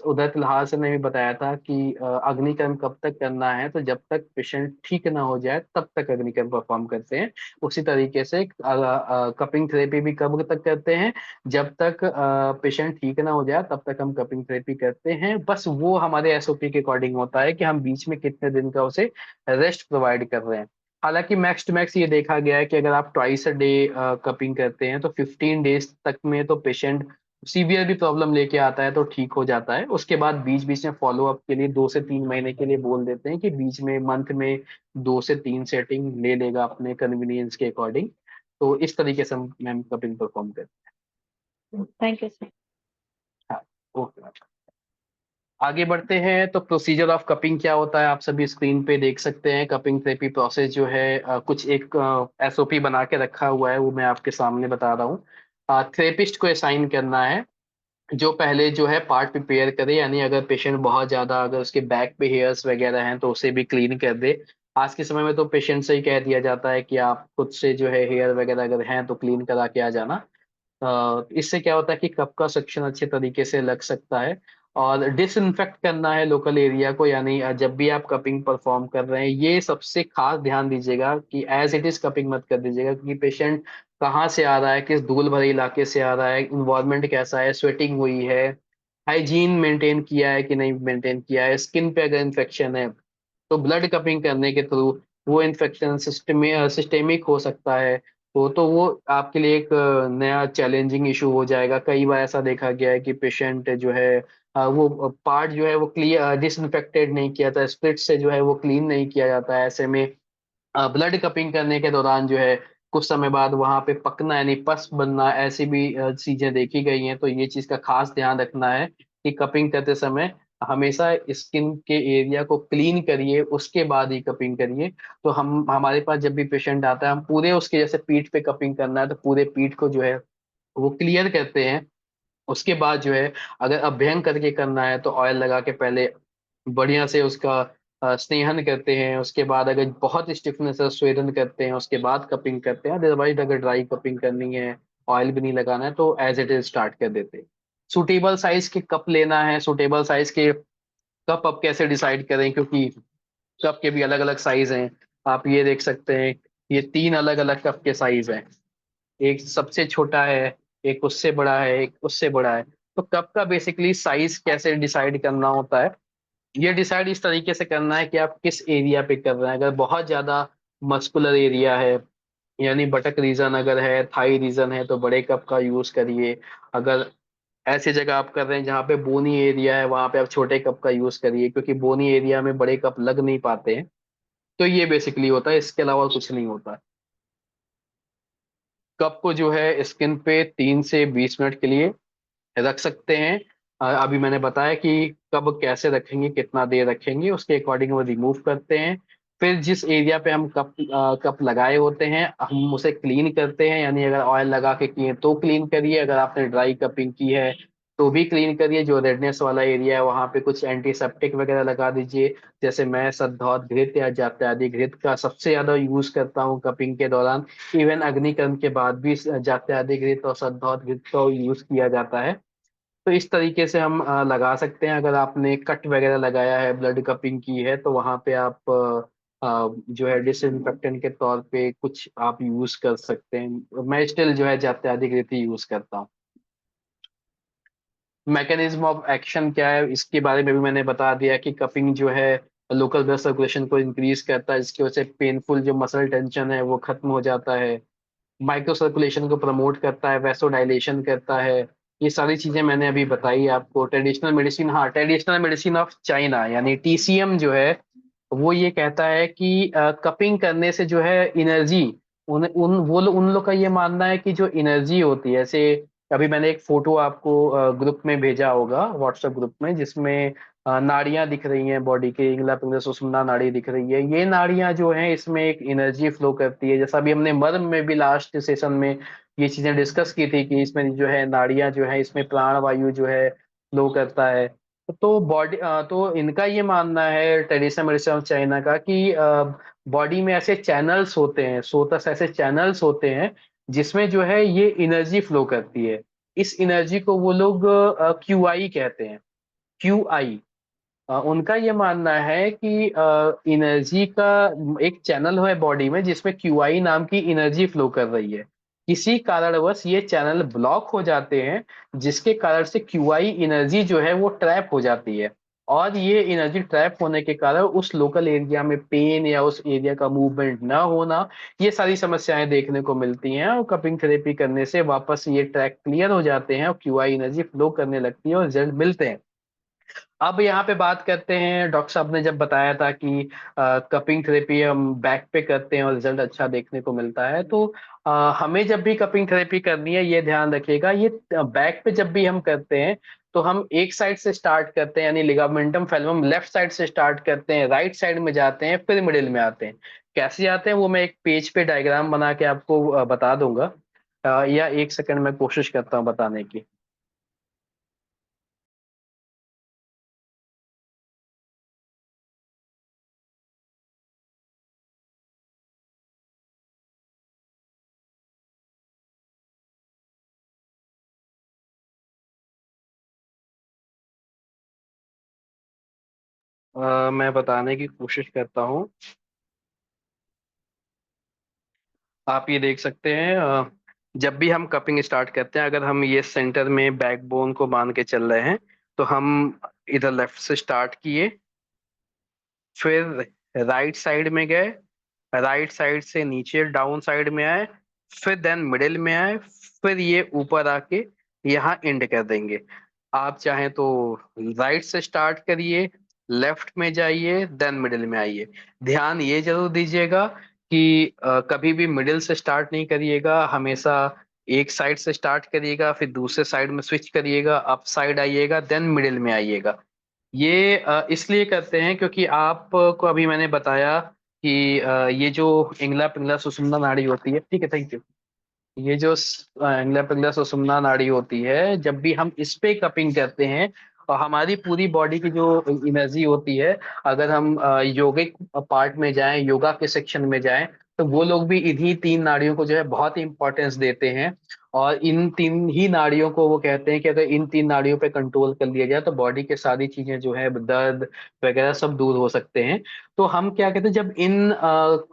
उदय तिल्हार सर ने भी बताया था कि अग्निकर्म कब तक करना है, तो जब तक पेशेंट ठीक ना हो जाए तब तक अग्निकर्म परफॉर्म करते हैं। उसी तरीके से कपिंग थेरेपी भी कब तक करते हैं, जब तक पेशेंट ठीक ना हो जाए तब तक हम कपिंग थेरेपी करते हैं। बस वो हमारे एसओपी के अकॉर्डिंग होता है कि हम बीच में कितने दिन का उसे रेस्ट प्रोवाइड कर रहे हैं। हालांकि मैक्स टू मैक्स ये देखा गया है कि अगर आप ट्वाइस अ डे कपिंग करते हैं तो 15 डेज तक में तो पेशेंट सीवियर भी प्रॉब्लम लेके आता है तो ठीक हो जाता है। उसके बाद बीच बीच में फॉलो अप के लिए 2 से 3 महीने के लिए बोल देते हैं कि बीच में मंथ में 2 से 3 सेटिंग ले लेगा अपने कन्वीनियंस के अकॉर्डिंग। तो इस तरीके से हम मैम कपिंग परफॉर्म करते थैंक यू सर। हैं। हाँ, ओके। आगे बढ़ते हैं तो प्रोसीजर ऑफ कपिंग क्या होता है, आप सभी स्क्रीन पे देख सकते हैं। कपिंग थेरेपी प्रोसेस जो है कुछ एक एसओपी बना के रखा हुआ है, वो मैं आपके सामने बता रहा हूँ। थेरेपिस्ट को असाइन करना है जो पहले जो है पार्ट प्रिपेयर करे, यानी अगर पेशेंट बहुत ज्यादा अगर उसके बैक पे हेयर्स वगैरह हैं तो उसे भी क्लीन कर दे। आज के समय में तो पेशेंट से ही कह दिया जाता है कि आप खुद से जो है हेयर वगैरह अगर हैं तो क्लीन करा के आ जाना। इससे क्या होता है कि कप का सक्शन अच्छे तरीके से लग सकता है। और डिसइंफेक्ट करना है लोकल एरिया को, यानी जब भी आप कपिंग परफॉर्म कर रहे हैं ये सबसे खास ध्यान दीजिएगा कि एज इट इज कपिंग मत कर दीजिएगा, क्योंकि पेशेंट कहाँ से आ रहा है, किस धूल भरे इलाके से आ रहा है, इन्वायरमेंट कैसा है, स्वेटिंग हुई है, हाइजीन मेंटेन किया है कि नहीं मेंटेन किया है, स्किन पे अगर इन्फेक्शन है तो ब्लड कपिंग करने के थ्रू वो इन्फेक्शन सिस्टेमिक हो सकता है। तो वो आपके लिए एक नया चैलेंजिंग इशू हो जाएगा। कई बार ऐसा देखा गया है कि पेशेंट जो है वो पार्ट जो है वो क्लियर डिसइंफेक्टेड नहीं किया था, स्प्रिट से जो है वो क्लीन नहीं किया जाता है। ऐसे में ब्लड कपिंग करने के दौरान जो है कुछ समय बाद वहां पे पकना यानी पस बनना, ऐसी भी चीजें देखी गई हैं। तो ये चीज का खास ध्यान रखना है कि कपिंग करते समय हमेशा स्किन के एरिया को क्लीन करिए, उसके बाद ही कपिंग करिए। तो हम हमारे पास जब भी पेशेंट आता है हम पूरे उसके जैसे पीठ पे कपिंग करना है तो पूरे पीठ को जो है वो क्लियर करते हैं। उसके बाद जो है अगर अभ्यंग करके करना है तो ऑयल लगा के पहले बढ़िया से उसका स्नेहन करते हैं। उसके बाद अगर बहुत स्टिफनेस है स्वेदन करते हैं, उसके बाद कपिंग करते हैं। अदरवाइज अगर ड्राई कपिंग करनी है, ऑयल भी नहीं लगाना है, तो एज इट इज स्टार्ट कर देते हैं। सुटेबल साइज के कप लेना है। सुटेबल साइज के कप आप कैसे डिसाइड करें, क्योंकि कप के भी अलग अलग साइज हैं। आप ये देख सकते हैं ये 3 अलग अलग कप के साइज हैं। एक सबसे छोटा है, एक उससे बड़ा है, एक उससे बड़ा है। तो कप का बेसिकली साइज कैसे डिसाइड करना होता है, ये डिसाइड इस तरीके से करना है कि आप किस एरिया पे कर रहे हैं। अगर बहुत ज्यादा मस्कुलर एरिया है, यानी बटक रीजन अगर है, थाई रीजन है, तो बड़े कप का यूज करिए। अगर ऐसी जगह आप कर रहे हैं जहाँ पे बोनी एरिया है, वहां पे आप छोटे कप का यूज करिए, क्योंकि बोनी एरिया में बड़े कप लग नहीं पाते हैं। तो ये बेसिकली होता है, इसके अलावा कुछ नहीं होता। कप को जो है स्किन पे 3 से 20 मिनट के लिए रख सकते हैं। अभी मैंने बताया कि कब कैसे रखेंगे, कितना देर रखेंगे, उसके अकॉर्डिंग वो रिमूव करते हैं। फिर जिस एरिया पे हम कप लगाए होते हैं हम उसे क्लीन करते हैं, यानी अगर ऑयल लगा के किए तो क्लीन करिए, अगर आपने ड्राई कपिंग की है तो भी क्लीन करिए। जो रेडनेस वाला एरिया है वहां पे कुछ एंटीसेप्टिक वगैरह लगा दीजिए। जैसे मैं सद्धौत घृत या जात्यादि घृत का सबसे ज्यादा यूज करता हूँ कपिंग के दौरान। इवन अग्निकर्म के बाद भी जात्यादि घृत और सद्धौत घृत का यूज किया जाता है। तो इस तरीके से हम लगा सकते हैं। अगर आपने कट वगैरह लगाया है, ब्लड कपिंग की है, तो वहां पे आप जो है डिसइंफेक्टेंट के तौर पे कुछ आप यूज कर सकते हैं। मैं स्टिल जो है जात्याधिक रीति यूज करता हूँ। मैकेनिज्म ऑफ एक्शन क्या है इसके बारे में भी मैंने बता दिया कि कपिंग जो है लोकल ब्लड सर्कुलेशन को इंक्रीज करता है, जिसकी वजह से पेनफुल जो मसल टेंशन है वो खत्म हो जाता है। माइक्रो सर्कुलेशन को प्रमोट करता है, वैसोडाइलेशन करता है, ये सारी चीजें मैंने अभी बताई आपको। ट्रेडिशनल मेडिसिन, हाँ, ट्रेडिशनल मेडिसिन ऑफ चाइना यानी TCM जो है, वो ये कहता है कि कपिंग करने से जो है एनर्जी, उन लोग का ये मानना है कि जो एनर्जी होती है, जैसे अभी मैंने एक फोटो आपको ग्रुप में भेजा होगा, व्हाट्सएप ग्रुप में, जिसमें नाड़ियां दिख रही हैं बॉडी के, इंगला पिंगला सुषुम्ना नाड़ी दिख रही है। ये नाड़ियां जो हैं इसमें एक एनर्जी फ्लो करती है, जैसा अभी हमने मर्म में भी लास्ट सेशन में ये चीजें डिस्कस की थी कि इसमें जो है नाड़ियां जो है इसमें प्राण वायु जो है फ्लो करता है। तो बॉडी, तो इनका ये मानना है ट्रेडिशनल मेडिसिन ऑफ चाइना का कि बॉडी में ऐसे चैनल्स होते हैं, सोतस ऐसे चैनल्स होते हैं जिसमें जो है ये एनर्जी फ्लो करती है। इस एनर्जी को वो लोग QI कहते हैं, QI। उनका ये मानना है कि एनर्जी का एक चैनल है बॉडी में जिसमें QI नाम की एनर्जी फ्लो कर रही है। किसी कारणवश ये चैनल ब्लॉक हो जाते हैं, जिसके कारण से QI एनर्जी जो है वो ट्रैप हो जाती है। और ये एनर्जी ट्रैप होने के कारण उस लोकल एरिया में पेन या उस एरिया का मूवमेंट ना होना, ये सारी समस्याएं देखने को मिलती हैं। और कपिंग थेरेपी करने से वापस ये ट्रैक क्लियर हो जाते हैं और QI एनर्जी फ्लो करने लगती है और रिजल्ट मिलते हैं। अब यहाँ पे बात करते हैं, डॉक्टर साहब ने जब बताया था कि कपिंग थेरेपी हम बैक पे करते हैं और रिजल्ट अच्छा देखने को मिलता है, तो हमें जब भी कपिंग थेरेपी करनी है ये ध्यान रखिएगा, ये बैक पे जब भी हम करते हैं तो हम एक साइड से स्टार्ट करते हैं, यानी लिगामेंटम फेलमम लेफ्ट साइड से स्टार्ट करते हैं, राइट साइड में जाते हैं, फिर मिडिल में आते हैं। कैसे जाते हैं वो मैं एक पेज पे डायग्राम बना के आपको बता दूंगा, या एक सेकंड में कोशिश करता हूँ बताने की। मैं बताने की कोशिश करता हूँ। आप ये देख सकते हैं, जब भी हम कपिंग स्टार्ट करते हैं, अगर हम ये सेंटर में बैकबोन को मान के चल रहे हैं, तो हम इधर लेफ्ट से स्टार्ट किए, फिर राइट साइड में गए, राइट साइड से नीचे डाउन साइड में आए, फिर देन मिडिल में आए, फिर ये ऊपर आके यहाँ एंड कर देंगे। आप चाहें तो राइट से स्टार्ट करिए, लेफ्ट में जाइए, देन मिडिल में आइए। ध्यान ये जरूर दीजिएगा कि कभी भी मिडिल से स्टार्ट नहीं करिएगा, हमेशा एक साइड से स्टार्ट करिएगा, फिर दूसरे साइड में स्विच करिएगा, अप साइड आइएगा, देन मिडिल में आइएगा। ये इसलिए करते हैं क्योंकि आपको अभी मैंने बताया कि ये जो इंगला पिंगला सुषुम्ना नाड़ी होती है, ठीक है, थैंक यू। ये जो इंगला पिंगला सुषुम्ना नाड़ी होती है, जब भी हम इस पे कपिंग करते हैं और हमारी पूरी बॉडी की जो एनर्जी होती है, अगर हम योगिक पार्ट में जाएं, योगा के सेक्शन में जाएं, तो वो लोग भी इन्हीं 3 नाड़ियों को जो है बहुत ही इंपॉर्टेंस देते हैं। और इन 3 ही नाड़ियों को वो कहते हैं कि अगर इन 3 नाड़ियों पे कंट्रोल कर लिया जाए तो बॉडी के सारी चीजें जो है, दर्द वगैरह सब दूर हो सकते हैं। तो हम क्या कहते हैं, जब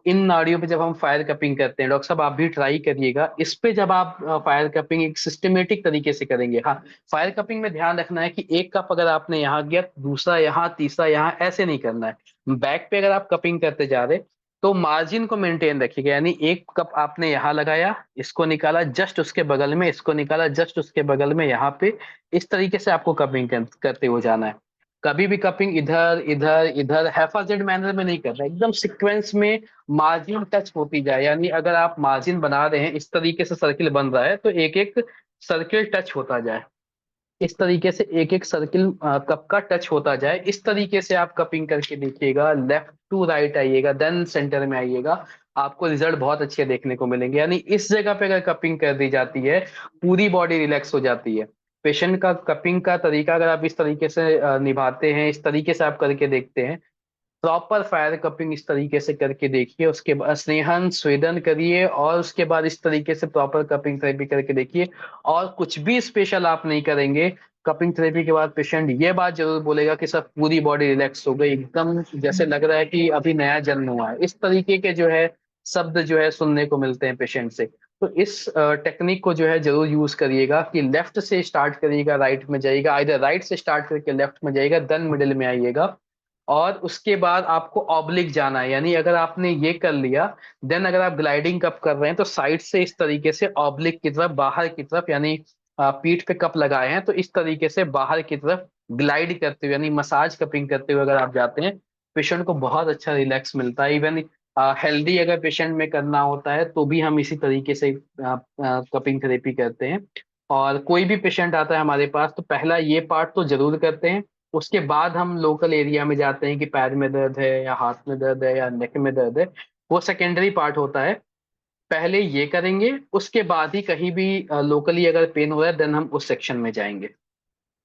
इन नाड़ियों पे जब हम फायर कपिंग करते हैं, डॉक्टर साहब आप भी ट्राई करिएगा, इस पे जब आप फायर कपिंग एक सिस्टमेटिक तरीके से करेंगे। हाँ, फायर कपिंग में ध्यान रखना है कि एक कप अगर आपने यहाँ किया, दूसरा यहाँ, तीसरा यहाँ, ऐसे नहीं करना है। बैक पे अगर आप कपिंग करते जा रहे तो मार्जिन को मेंटेन रखिएगा, यानी एक कप आपने यहाँ लगाया, इसको निकाला जस्ट उसके बगल में, इसको निकाला जस्ट उसके बगल में, यहाँ पे इस तरीके से आपको कपिंग करते हो जाना है। कभी भी कपिंग इधर इधर इधर हैफाजेड मैनर में नहीं करना, एकदम सीक्वेंस में मार्जिन टच होती जाए। यानी अगर आप मार्जिन बना रहे हैं, इस तरीके से सर्किल बन रहा है, तो एक एक सर्किल टच होता जाए, इस तरीके से एक एक सर्किल कप का टच होता जाए। इस तरीके से आप कपिंग करके देखिएगा, लेफ्ट टू राइट आइएगा, देन सेंटर में आइएगा, आपको रिजल्ट बहुत अच्छे देखने को मिलेंगे। यानी इस जगह पे अगर कपिंग कर दी जाती है, पूरी बॉडी रिलैक्स हो जाती है। पेशेंट का कपिंग का तरीका अगर आप इस तरीके से निभाते हैं, इस तरीके से आप करके देखते हैं, प्रॉपर फायर कपिंग इस तरीके से करके देखिए, उसके बाद स्नेहन स्वेदन करिए, और उसके बाद इस तरीके से प्रॉपर कपिंग थेरेपी करके देखिए, और कुछ भी स्पेशल आप नहीं करेंगे। कपिंग थेरेपी के बाद पेशेंट ये बात जरूर बोलेगा कि सर पूरी बॉडी रिलैक्स हो गई, एकदम जैसे लग रहा है कि अभी नया जन्म हुआ है। इस तरीके के जो है शब्द जो है सुनने को मिलते हैं पेशेंट से। तो इस टेक्निक को जो है जरूर यूज करिएगा कि लेफ्ट से स्टार्ट करिएगा, राइट में जाइएगा, इधर राइट से स्टार्ट करके लेफ्ट में जाइएगा, देन मिडिल में आइएगा, और उसके बाद आपको ऑब्लिक जाना है। यानी अगर आपने ये कर लिया, देन अगर आप ग्लाइडिंग कप कर रहे हैं तो साइड से इस तरीके से ऑब्लिक की तरफ, बाहर की तरफ, यानी पीठ पे कप लगाए हैं, तो इस तरीके से बाहर की तरफ ग्लाइड करते हुए यानी मसाज कपिंग करते हुए अगर आप जाते हैं, पेशेंट को बहुत अच्छा रिलैक्स मिलता है। इवन हेल्दी अगर पेशेंट में करना होता है तो भी हम इसी तरीके से कपिंग थेरेपी करते हैं। और कोई भी पेशेंट आता है हमारे पास तो पहला ये पार्ट तो जरूर करते हैं, उसके बाद हम लोकल एरिया में जाते हैं कि पैर में दर्द है या हाथ में दर्द है या नेक में दर्द है, वो सेकेंडरी पार्ट होता है। पहले ये करेंगे, उसके बाद ही कहीं भी लोकली अगर पेन हो रहा है देन हम उस सेक्शन में जाएंगे।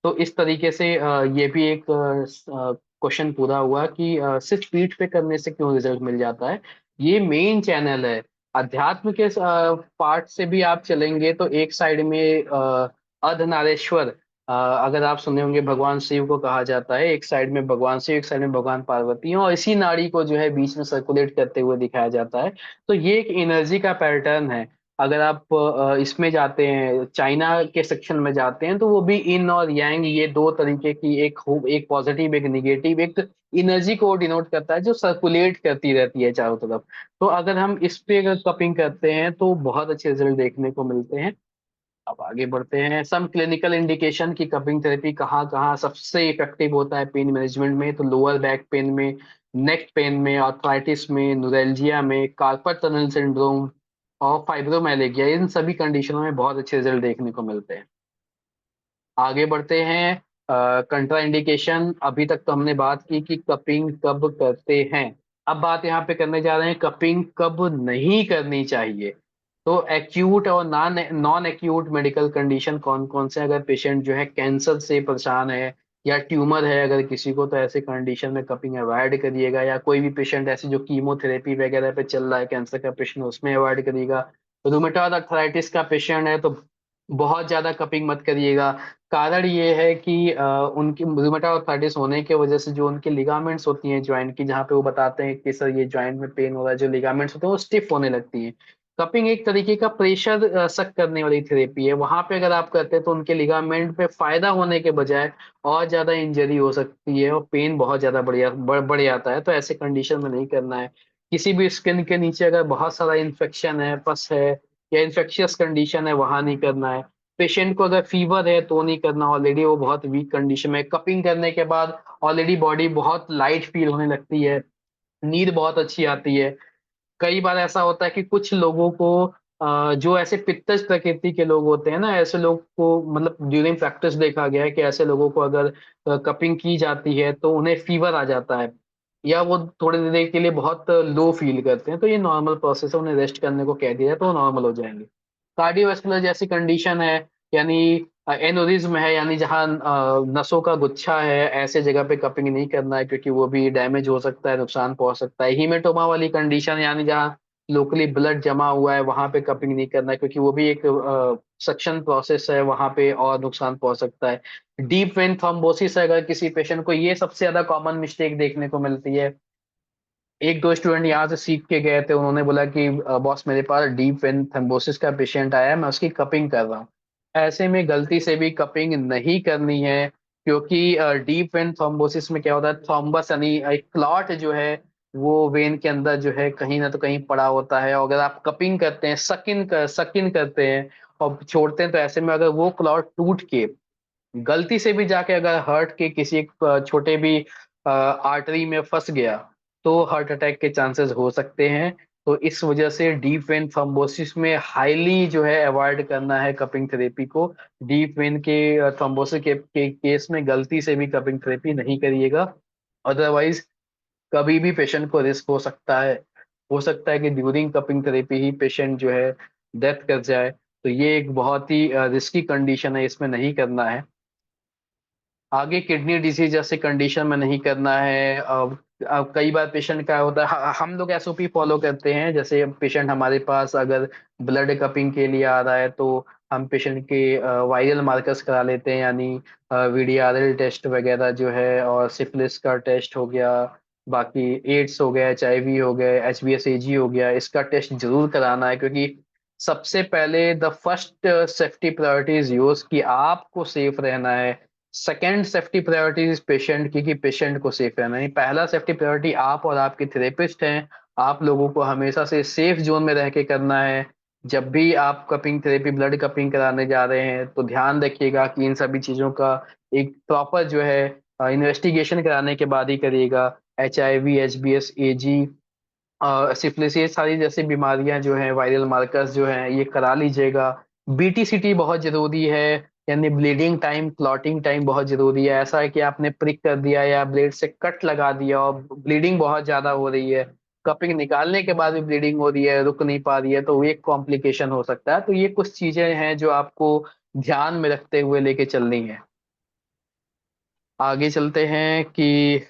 तो इस तरीके से ये भी एक क्वेश्चन पूरा हुआ कि सिर्फ पीठ पे करने से क्यों रिजल्ट मिल जाता है। ये मेन चैनल है। अध्यात्म के पार्ट से भी आप चलेंगे तो एक साइड में अर्धनारेश्वर, अगर आप सुने होंगे भगवान शिव को कहा जाता है, एक साइड में भगवान शिव एक साइड में भगवान पार्वती हैं, और इसी नाड़ी को जो है बीच में सर्कुलेट करते हुए दिखाया जाता है। तो ये एक एनर्जी का पैटर्न है। अगर आप इसमें जाते हैं, चाइना के सेक्शन में जाते हैं, तो वो भी इन और यांग, ये दो तरीके की एक पॉजिटिव एक निगेटिव एक एनर्जी को डिनोट करता है जो सर्कुलेट करती रहती है चारों तरफ। तो अगर हम इस पे अगर कपिंग करते हैं तो बहुत अच्छे रिजल्ट देखने को मिलते हैं। अब आगे बढ़ते हैं, सम क्लिनिकल इंडिकेशन की कपिंग थेरेपी कहाँ कहाँ सबसे इफेक्टिव होता है पेन मैनेजमेंट में। तो लोअर बैक पेन में, नेक पेन में, आर्थराइटिस में, न्यूरैल्जिया में, कार्पल टनल सिंड्रोम और फाइब्रोमाइल्जिया, इन सभी कंडीशनों में बहुत अच्छे रिजल्ट देखने को मिलते हैं। आगे बढ़ते हैं, कंट्रा इंडिकेशन। अभी तक तो हमने बात की कि कपिंग कब करते हैं, अब बात यहाँ पे करने जा रहे हैं कपिंग कब नहीं करनी चाहिए। तो एक्यूट और non non acute medical condition कौन कौन से, अगर पेशेंट जो है कैंसर से परेशान है या ट्यूमर है अगर किसी को, तो ऐसे कंडीशन में कपिंग अवॉइड करिएगा। या कोई भी पेशेंट ऐसे जो कीमोथेरेपी वगैरह पे चल रहा है, कैंसर का पेशेंट, उसमें अवॉइड करिएगा। रूमेटॉइड अर्थराइटिस का पेशेंट है तो बहुत ज्यादा कपिंग मत करिएगा। कारण ये है कि उनकी रूमेटॉइड आर्थराइटिस होने की वजह से जो उनकी लिगामेंट्स होती हैं ज्वाइंट की, जहाँ पे वो बताते हैं कि सर ये ज्वाइंट में पेन हो रहा है, जो लिगामेंट्स होते हैं वो स्टिफ होने लगती हैं। कपिंग एक तरीके का प्रेशर सक करने वाली थेरेपी है, वहां पे अगर आप करते हैं तो उनके लिगामेंट पे फायदा होने के बजाय और ज्यादा इंजरी हो सकती है और पेन बहुत ज्यादा बढ़ जाता है। तो ऐसे कंडीशन में नहीं करना है। किसी भी स्किन के नीचे अगर बहुत सारा इन्फेक्शन है, पस है या इन्फेक्शियस कंडीशन है, वहां नहीं करना है। पेशेंट को अगर फीवर है तो नहीं करना, ऑलरेडी वो बहुत वीक कंडीशन में। कपिंग करने के बाद ऑलरेडी बॉडी बहुत लाइट फील होने लगती है, नींद बहुत अच्छी आती है। कई बार ऐसा होता है कि कुछ लोगों को जो ऐसे पित्तज प्रकृति के लोग होते हैं ना, ऐसे लोग को मतलब ड्यूरिंग प्रैक्टिस देखा गया है कि ऐसे लोगों को अगर कपिंग की जाती है तो उन्हें फीवर आ जाता है या वो थोड़ी देर के लिए बहुत लो फील करते हैं। तो ये नॉर्मल प्रोसेस है, उन्हें रेस्ट करने को कह दिया है तो वो नॉर्मल हो जाएंगे। कार्डियोवास्कुलर जैसी कंडीशन है, यानी एनोरिज्म है, यानी जहाँ नसों का गुच्छा है, ऐसे जगह पे कपिंग नहीं करना है क्योंकि वो भी डैमेज हो सकता है, नुकसान पहुंच सकता है। हीमेटोमा वाली कंडीशन, यानी जहाँ लोकली ब्लड जमा हुआ है, वहां पे कपिंग नहीं करना है क्योंकि वो भी एक सक्शन प्रोसेस है, वहां पे और नुकसान पहुंच सकता है। डीप वेन थ्रोम्बोसिस है अगर किसी पेशेंट को, ये सबसे ज्यादा कॉमन मिस्टेक देखने को मिलती है। एक दो स्टूडेंट यहाँ से सीख के गए थे, उन्होंने बोला कि बॉस मेरे पास डीप वेन थ्रोम्बोसिस का पेशेंट आया है, मैं उसकी कपिंग कर रहा हूँ। ऐसे में गलती से भी कपिंग नहीं करनी है क्योंकि डीप वेन थ्रोम्बोसिस में क्या होता है, थ्रोम्बस यानी एक क्लॉट जो है वो वेन के अंदर जो है कहीं ना तो कहीं पड़ा होता है। और अगर आप कपिंग करते हैं, सकिन करते हैं और छोड़ते हैं, तो ऐसे में अगर वो क्लॉट टूट के गलती से भी जाके अगर हार्ट के किसी एक छोटे भी आर्टरी में फंस गया तो हार्ट अटैक के चांसेस हो सकते हैं। तो इस वजह से डीप वेन थ्रोम्बोसिस में हाईली जो है अवॉइड करना है कपिंग थेरेपी को। डीप वेन के थ्रोम्बोसिस के केस में गलती से भी कपिंग थेरेपी नहीं करिएगा, अदरवाइज कभी भी पेशेंट को रिस्क हो सकता है। हो सकता है कि ड्यूरिंग कपिंग थेरेपी ही पेशेंट जो है डेथ कर जाए। तो ये एक बहुत ही रिस्की कंडीशन है, इसमें नहीं करना है। आगे किडनी डिजीज जैसे कंडीशन में नहीं करना है। अब कई बार पेशेंट का होता है, हम लोग एसओपी फॉलो करते हैं। जैसे पेशेंट हमारे पास अगर ब्लड कपिंग के लिए आ रहा है तो हम पेशेंट के वायरल मार्कर्स करा लेते हैं, यानी वीडीआरएल टेस्ट वगैरह जो है, और सिफिलिस का टेस्ट हो गया, बाकी एड्स हो गया, एचआईवी हो गया, एचबीएसएजी हो गया, इसका टेस्ट जरूर कराना है क्योंकि सबसे पहले the first safety priority is yours कि आपको सेफ रहना है। Second safety priority is patient की, कि पेशेंट को सेफ रहना है। पहला सेफ्टी प्रायोरिटी आप और आपके थेरेपिस्ट हैं, आप लोगों को हमेशा से सेफ जोन में रह के करना है। जब भी आप कपिंग थेरेपी, ब्लड कपिंग कराने जा रहे हैं, तो ध्यान रखिएगा कि इन सभी चीजों का एक प्रॉपर जो है इन्वेस्टिगेशन कराने के बाद ही करिएगा। HIV, HBS, AG, सिफिलिस, ये सारी जैसी बीमारियां जो हैं, वायरल मार्कर्स जो हैं, ये करा लीजिएगा। BTCT बहुत जरूरी है, यानी ब्लीडिंग टाइम, क्लॉटिंग टाइम बहुत जरूरी है। ऐसा है कि आपने प्रिक कर दिया या ब्लेड से कट लगा दिया और ब्लीडिंग बहुत ज्यादा हो रही है, कपिंग निकालने के बाद भी ब्लीडिंग हो रही है, रुक नहीं पा रही है, तो वो एक कॉम्प्लिकेशन हो सकता है। तो ये कुछ चीजें हैं जो आपको ध्यान में रखते हुए लेके चलनी है। आगे चलते हैं कि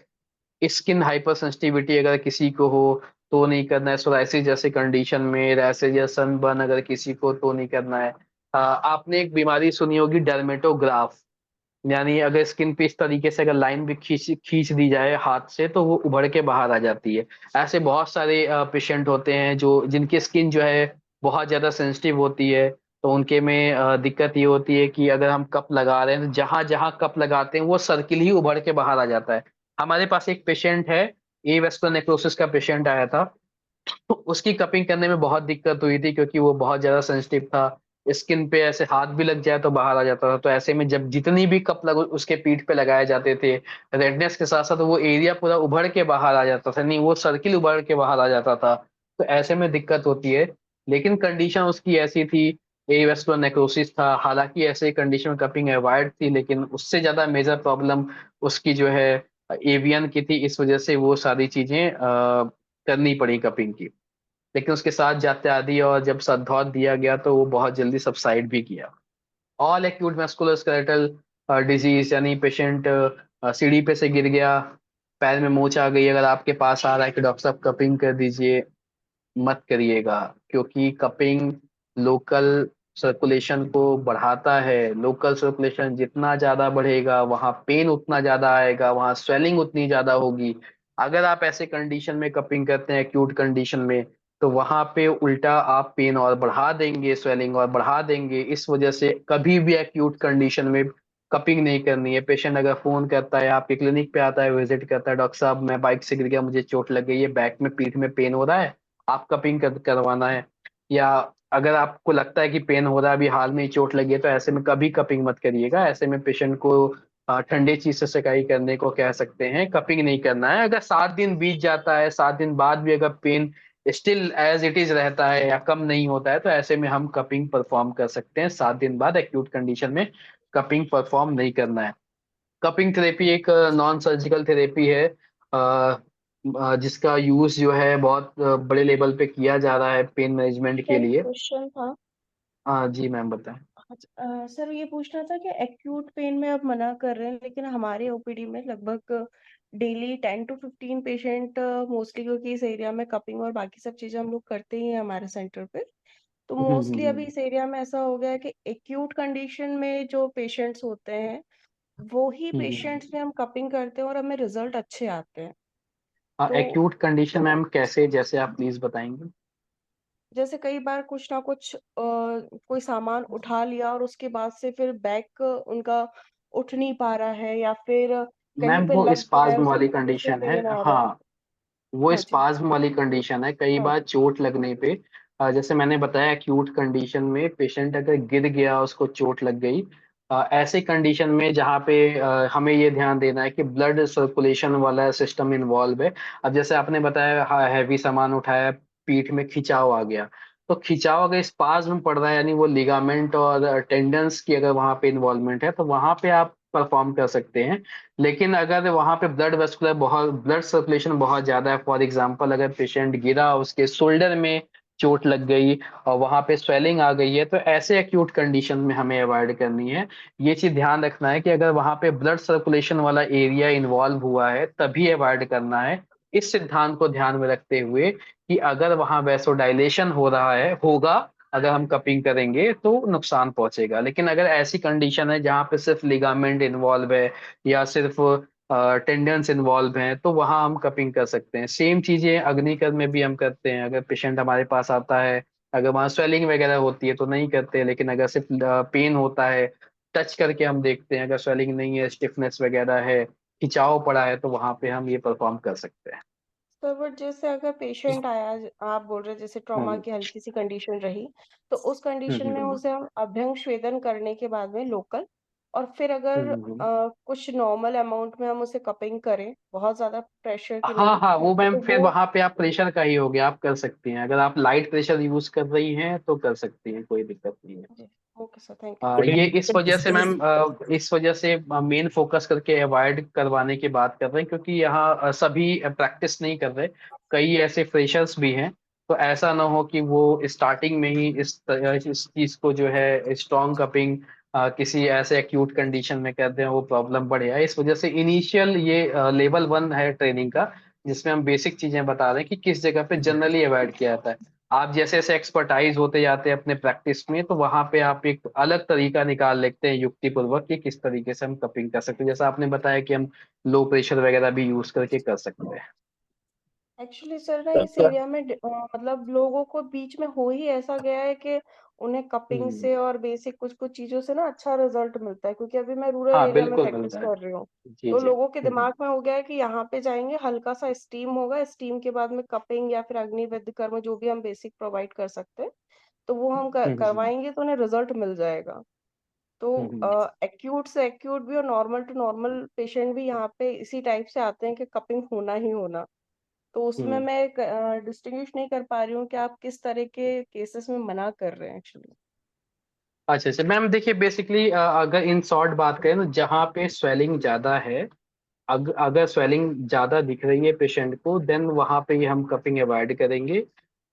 स्किन हाइपर सेंसिटिविटी अगर किसी को हो तो नहीं करना है। सोराइसिस जैसे कंडीशन में, रैशेज या सनबर्न अगर किसी को, तो नहीं करना है। आपने एक बीमारी सुनी होगी, डर्मेटोग्राफ, यानी अगर स्किन पे इस तरीके से अगर लाइन भी खींच खींच दी जाए हाथ से तो वो उभड़ के बाहर आ जाती है। ऐसे बहुत सारे पेशेंट होते हैं जो जिनकी स्किन जो है बहुत ज्यादा सेंसिटिव होती है। तो उनके में दिक्कत ये होती है कि अगर हम कप लगा रहे हैं तो जहां जहां कप लगाते हैं वो सर्किल ही उभड़ के बाहर आ जाता है। हमारे पास एक पेशेंट है, ए वेस्कुलर नेक्रोसिस का पेशेंट आया था। तो उसकी कपिंग करने में बहुत दिक्कत हुई थी क्योंकि वो बहुत ज्यादा सेंसिटिव था। स्किन पे ऐसे हाथ भी लग जाए तो बाहर आ जाता था। तो ऐसे में जब जितनी भी कप लग उसके पीठ पे लगाए जाते थे, रेडनेस के साथ साथ वो एरिया पूरा उभड़ के बाहर आ जाता था, नहीं वो सर्किल उभड़ के बाहर आ जाता था। तो ऐसे में दिक्कत होती है। लेकिन कंडीशन उसकी ऐसी थी, एवेस्कुलर नेक्रोसिस था, हालांकि ऐसे कंडीशन में कपिंग अवॉइड थी, लेकिन उससे ज्यादा मेजर प्रॉब्लम उसकी जो है एवियन की थी। इस वजह से वो सारी चीजें करनी पड़ी कपिंग की। लेकिन उसके साथ जाते आदि और जब सदभॉत दिया गया तो वो बहुत जल्दी सबसाइड भी किया। ऑल एक्यूट मस्कुलोस्केलेटल डिजीज, यानी पेशेंट सीढ़ी पे से गिर गया, पैर में मोच आ गई, अगर आपके पास आ रहा है कि डॉक्टर साहब कपिंग कर दीजिए, मत करिएगा। क्योंकि कपिंग लोकल सर्कुलेशन को बढ़ाता है। लोकल सर्कुलेशन जितना ज्यादा बढ़ेगा वहाँ पेन उतना ज्यादा आएगा, वहाँ स्वेलिंग उतनी ज्यादा होगी। अगर आप ऐसे कंडीशन में कपिंग करते हैं, एक्यूट कंडीशन में, तो वहां पे उल्टा आप पेन और बढ़ा देंगे, स्वेलिंग और बढ़ा देंगे। इस वजह से कभी भी एक्यूट कंडीशन में कपिंग नहीं करनी है। पेशेंट अगर फोन करता है, आपके क्लिनिक पे आता है, विजिट करता है, डॉक्टर साहब मैं बाइक से गिर गया, मुझे चोट लग गई है, बैक में पीठ में पेन हो रहा है, आप कपिंग करवाना है, या अगर आपको लगता है कि पेन हो रहा है, अभी हाल में ही चोट लगी है, तो ऐसे में कभी कपिंग मत करिएगा। ऐसे में पेशेंट को ठंडे चीज से सिकाई करने को कह सकते हैं, कपिंग नहीं करना है। अगर 7 दिन बीत जाता है, 7 दिन बाद भी अगर pain still as it is रहता है या कम नहीं होता है, तो ऐसे में हम कपिंग परफॉर्म कर सकते हैं। 7 दिन बाद एक्यूट कंडीशन में कपिंग परफॉर्म नहीं करना है। कपिंग थेरेपी एक नॉन सर्जिकल थेरेपी है, जिसका यूज जो है बहुत बड़े लेवल पे किया जा रहा है पेन मैनेजमेंट के सर एक लिए। क्वेश्चन था। हाँ जी मैम बताएं। सर ये पूछना था कि एक्यूट पेन में आप मना कर रहे हैं, लेकिन हमारे ओपीडी में लगभग डेली 10 to 15 पेशेंट मोस्टली, क्योंकि इस एरिया में कपिंग और बाकी सब चीजें हम लोग करते ही हैं हमारे सेंटर पे। तो मोस्टली अभी हम्म। इस एरिया में ऐसा हो गया है कि एक्यूट कंडीशन में जो पेशेंट्स होते हैं वो ही हम्म। पेशेंट्स में हम कपिंग करते हैं और हमें रिजल्ट अच्छे आते हैं। तो एक्यूट कंडीशन मैम कैसे, जैसे आप प्लीज बताएंगे। जैसे कई बार कुछ ना कुछ कोई सामान उठा लिया और उसके बाद से फिर बैक उनका उठ नहीं पा रहा है, या फिर कहीं मैम पे वो लग गया है स्पाज्म उसकी वाली वजह से कंडीशन है, पेन आ रहा है। हाँ वो हाँ जी। स्पाज्म वाली कंडीशन है। कई हाँ बार जी। चोट लगने पे जैसे मैंने बताया, एक्यूट कंडीशन में पेशेंट अगर गिर गया, उसको चोट लग गई, ऐसे कंडीशन में जहाँ पे हमें ये ध्यान देना है कि ब्लड सर्कुलेशन वाला सिस्टम इन्वॉल्व है। अब जैसे आपने बताया हैवी सामान उठाया, पीठ में खिंचाव आ गया, तो खिंचाव अगर स्पाज्म पड़ रहा है, यानी वो लिगामेंट और टेंडन्स की अगर वहाँ पे इन्वॉल्वमेंट है, तो वहाँ पे आप परफॉर्म कर सकते हैं। लेकिन अगर वहां पे ब्लड सर्कुलेशन बहुत ज्यादा है, फॉर एग्जांपल अगर पेशेंट गिरा, उसके शोल्डर में चोट लग गई और वहां पे स्वेलिंग आ गई है, तो ऐसे एक्यूट कंडीशन में हमें अवॉइड करनी है। ये चीज ध्यान रखना है कि अगर वहां पे ब्लड सर्कुलेशन वाला एरिया इन्वॉल्व हुआ है तभी अवॉइड करना है। इस सिद्धांत को ध्यान में रखते हुए कि अगर वहां वैसोडाइलेशन हो रहा है, होगा, अगर हम कपिंग करेंगे तो नुकसान पहुंचेगा। लेकिन अगर ऐसी कंडीशन है जहाँ पे सिर्फ लिगामेंट इन्वॉल्व है या सिर्फ टेंडेंस इन्वॉल्व हैं, तो वहाँ हम कपिंग कर सकते हैं। सेम चीजें अग्निकर्म में भी हम करते हैं। अगर पेशेंट हमारे पास आता है, अगर वहाँ स्वेलिंग वगैरह होती है तो नहीं करते, लेकिन अगर सिर्फ पेन होता है, टच करके हम देखते हैं, अगर स्वेलिंग नहीं है, स्टिफनेस वगैरह है, खिंचाव पड़ा है, तो वहाँ पे हम ये परफॉर्म कर सकते हैं। तो बट जैसे अगर पेशेंट आया, आप बोल रहे जैसे ट्रॉमा हम्म की हल्की सी कंडीशन रही, तो उस कंडीशन में हम्म उसे हम अभ्यंग स्वेदन करने के बाद में लोकल, और फिर अगर हम्म। कुछ नॉर्मल अमाउंट में हम उसे कपिंग करें, बहुत ज्यादा प्रेशर की हाँ नहीं, हाँ, वो मैम तो फिर वो वहां पे आप प्रेशर का ही हो गया, आप कर सकती हैं। अगर आप लाइट प्रेशर यूज कर रही हैं तो कर सकती हैं, कोई दिक्कत नहीं है। जी, ओके सर, थैंक यू। ये इस वजह से मैम, इस वजह से मेन फोकस करके अवॉइड करवाने की बात कर रहे हैं, क्योंकि यहाँ सभी प्रैक्टिस नहीं कर रहे, कई ऐसे फ्रेशर्स भी हैं। तो ऐसा ना हो कि वो स्टार्टिंग में ही इस चीज को जो है स्ट्रॉन्ग कपिंग किसी ऐसे एक्यूट कंडीशन में कर दें, वो प्रॉब्लम बढ़े है। इस वजह से इनिशियल ये लेवल 1 है ट्रेनिंग का, जिसमें हम बेसिक चीजें बता रहे हैं कि किस जगह पे जनरली अवॉइड किया जाता है। आप जैसे जैसे एक्सपर्टाइज होते जाते हैं अपने प्रैक्टिस में, तो वहां पे आप एक अलग तरीका निकाल लेते हैं युक्ति पूर्वक कि किस तरीके से हम कपिंग कर सकते हैं। जैसा आपने बताया कि हम लो प्रेशर वगैरह भी यूज करके कर सकते हैं। एक्चुअली सर ना इस एरिया में मतलब लोगों को बीच में हो ही ऐसा गया है कि उन्हें कपिंग हम्म। से और बेसिक कुछ कुछ चीजों से ना अच्छा रिजल्ट मिलता है, क्योंकि अभी मैं रूरल हाँ एरिया में बिल्कुल प्रैक्टिस मिलता है। कर रही हूँ। जी तो जी। लोगों के दिमाग में हो गया है कि यहाँ पे जाएंगे, हल्का सा स्टीम होगा, स्टीम के बाद में कपिंग या फिर अग्निवेद्य कर्म जो भी हम बेसिक प्रोवाइड कर सकते हैं, तो वो हम हम्म करवाएंगे तो उन्हें रिजल्ट मिल जाएगा। तो हम्म एक्यूट से एक्यूट भी और नॉर्मल टू नॉर्मल पेशेंट भी यहाँ पे इसी टाइप से आते हैं कि कपिंग होना ही होना। तो उसमें हम्म। मैं डिस्टिंग्विश नहीं कर पा रही हूँ कि आप किस तरह के केसेस में मना कर रहे हैं एक्चुअली। अच्छा अच्छा मैम, देखिए बेसिकली अगर इन शॉर्ट बात करें तो जहाँ पे स्वेलिंग ज्यादा है, अगर स्वेलिंग ज्यादा दिख रही है पेशेंट को, देन वहां पे हम कपिंग अवॉइड करेंगे।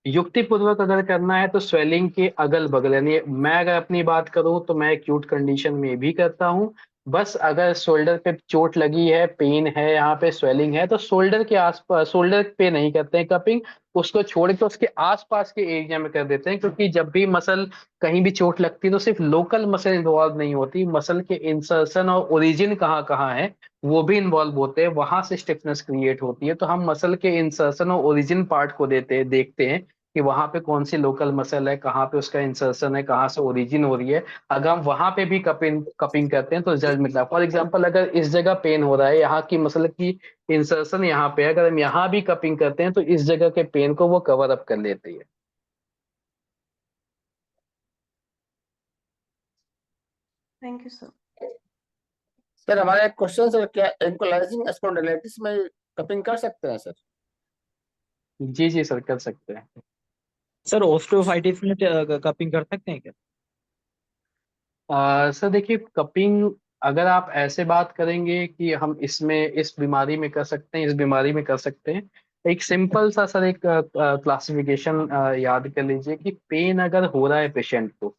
युक्ति पूर्वक अगर करना है तो स्वेलिंग के अगल बगल, यानी मैं अगर अपनी बात करूं तो मैं एक्यूट कंडीशन में भी करता हूं। बस अगर शोल्डर पे चोट लगी है, पेन है, यहाँ पे स्वेलिंग है, तो शोल्डर के आसपास, शोल्डर पे नहीं करते हैं कपिंग, उसको छोड़ के उसके आसपास के एरिया में कर देते हैं। क्योंकि जब भी मसल कहीं भी चोट लगती है तो सिर्फ लोकल मसल इन्वॉल्व नहीं होती, मसल के इंसर्शन और ओरिजिन कहाँ कहाँ है वो भी इन्वॉल्व होते हैं, वहां से स्टिफनेस क्रिएट होती है। तो हम मसल के इंसर्शन और ओरिजिन पार्ट को देखते हैं कि वहां पे कौन सी लोकल मसल है, कहाँ पे उसका इंसर्शन है, कहाँ से ओरिजिन हो रही है। अगर हम वहां पे भी कपिंग कपिंग करते हैं तो रिजल्ट मिलता है। फॉर एग्जांपल, अगर इस जगह पेन हो रहा है, यहाँ की मसल की इंसर्शन यहाँ पे है, अगर हम यहाँ भी कपिंग करते हैं तो इस जगह के पेन को वो कवर अप कर लेती है। Thank you sir. सर हमारा एक क्वेश्चन सर, क्या एंकोलाइजिंग स्पॉन्डिलाइटिस में कपिंग कर सकते हैं सर? जी जी सर, कर सकते हैं। सर ऑस्टियोफाइटिस में कपिंग कर सकते हैं क्या? सर देखिए, कपिंग अगर आप ऐसे बात करेंगे कि हम इसमें इस बीमारी में कर सकते हैं, इस बीमारी में कर सकते हैं, एक सिंपल सा सर एक क्लासिफिकेशन याद कर लीजिए कि पेन अगर हो रहा है पेशेंट को,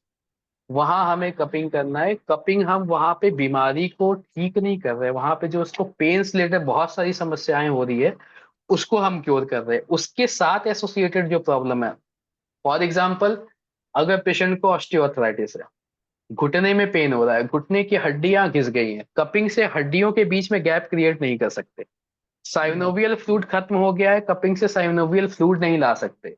वहां हमें कपिंग करना है। कपिंग हम वहां पे बीमारी को ठीक नहीं कर रहे, वहां पे जो उसको पेन से रिलेटेड बहुत सारी समस्याएं हो रही है उसको हम क्योर कर रहे हैं, उसके साथ एसोसिएटेड जो प्रॉब्लम है। फॉर एग्जाम्पल, अगर पेशेंट को ऑस्टियोआर्थराइटिस है, घुटने में पेन हो रहा है, घुटने की हड्डियां घिस गई हैं, कपिंग से हड्डियों के बीच में गैप क्रिएट नहीं कर सकते। साइनोवियल फ्लूइड खत्म हो गया है, कपिंग से साइनोवियल फ्लूइड नहीं ला सकते।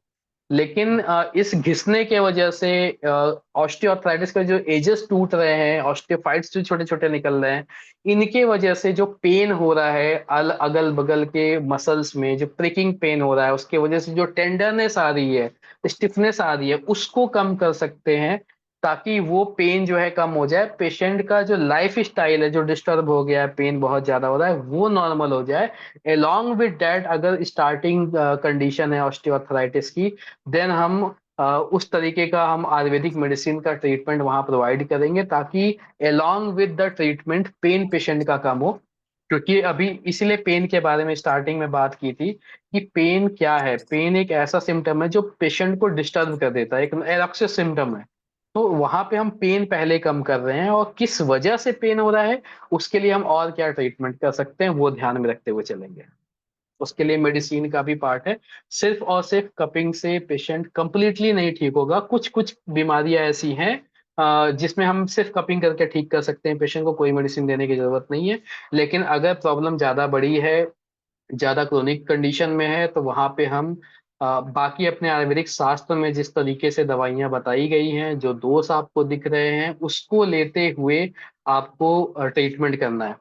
लेकिन इस घिसने के वजह से ऑस्टियोआर्थराइटिस के जो एजेस टूट रहे हैं, ऑस्टियोफाइट्स जो छोटे छोटे निकल रहे हैं, इनके वजह से जो पेन हो रहा है अगल बगल के मसल्स में, जो प्रिकिंग पेन हो रहा है, उसके वजह से जो टेंडरनेस आ रही है, स्टिफनेस आ रही है, उसको कम कर सकते हैं, ताकि वो पेन जो है कम हो जाए। पेशेंट का जो लाइफ स्टाइल है जो डिस्टर्ब हो गया है, पेन बहुत ज्यादा हो रहा है, वो नॉर्मल हो जाए। along with that, अगर स्टार्टिंग कंडीशन है ऑस्टियोआर्थराइटिस की, देन हम उस तरीके का हम आयुर्वेदिक मेडिसिन का ट्रीटमेंट वहां प्रोवाइड करेंगे, ताकि along with the treatment pen patient का कम हो। क्योंकि अभी इसीलिए पेन के बारे में स्टार्टिंग में बात की थी कि पेन क्या है। पेन एक ऐसा सिम्टम है जो पेशेंट को डिस्टर्ब कर देता है, एक एरोक्सिस सिम्टम है। तो वहां पे हम पेन पहले कम कर रहे हैं, और किस वजह से पेन हो रहा है उसके लिए हम और क्या ट्रीटमेंट कर सकते हैं वो ध्यान में रखते हुए चलेंगे। उसके लिए मेडिसिन का भी पार्ट है। सिर्फ और सिर्फ कपिंग से पेशेंट कंप्लीटली नहीं ठीक होगा, कुछ कुछ बीमारियां ऐसी हैं जिसमें हम सिर्फ कपिंग करके ठीक कर सकते हैं, पेशेंट को कोई मेडिसिन देने की जरूरत नहीं है। लेकिन अगर प्रॉब्लम ज्यादा बड़ी है, ज्यादा क्रोनिक कंडीशन में है, तो वहां पे हम बाकी अपने आयुर्वेदिक शास्त्र में जिस तरीके से दवाइयां बताई गई हैं, जो दोष आपको दिख रहे हैं उसको लेते हुए आपको ट्रीटमेंट करना है।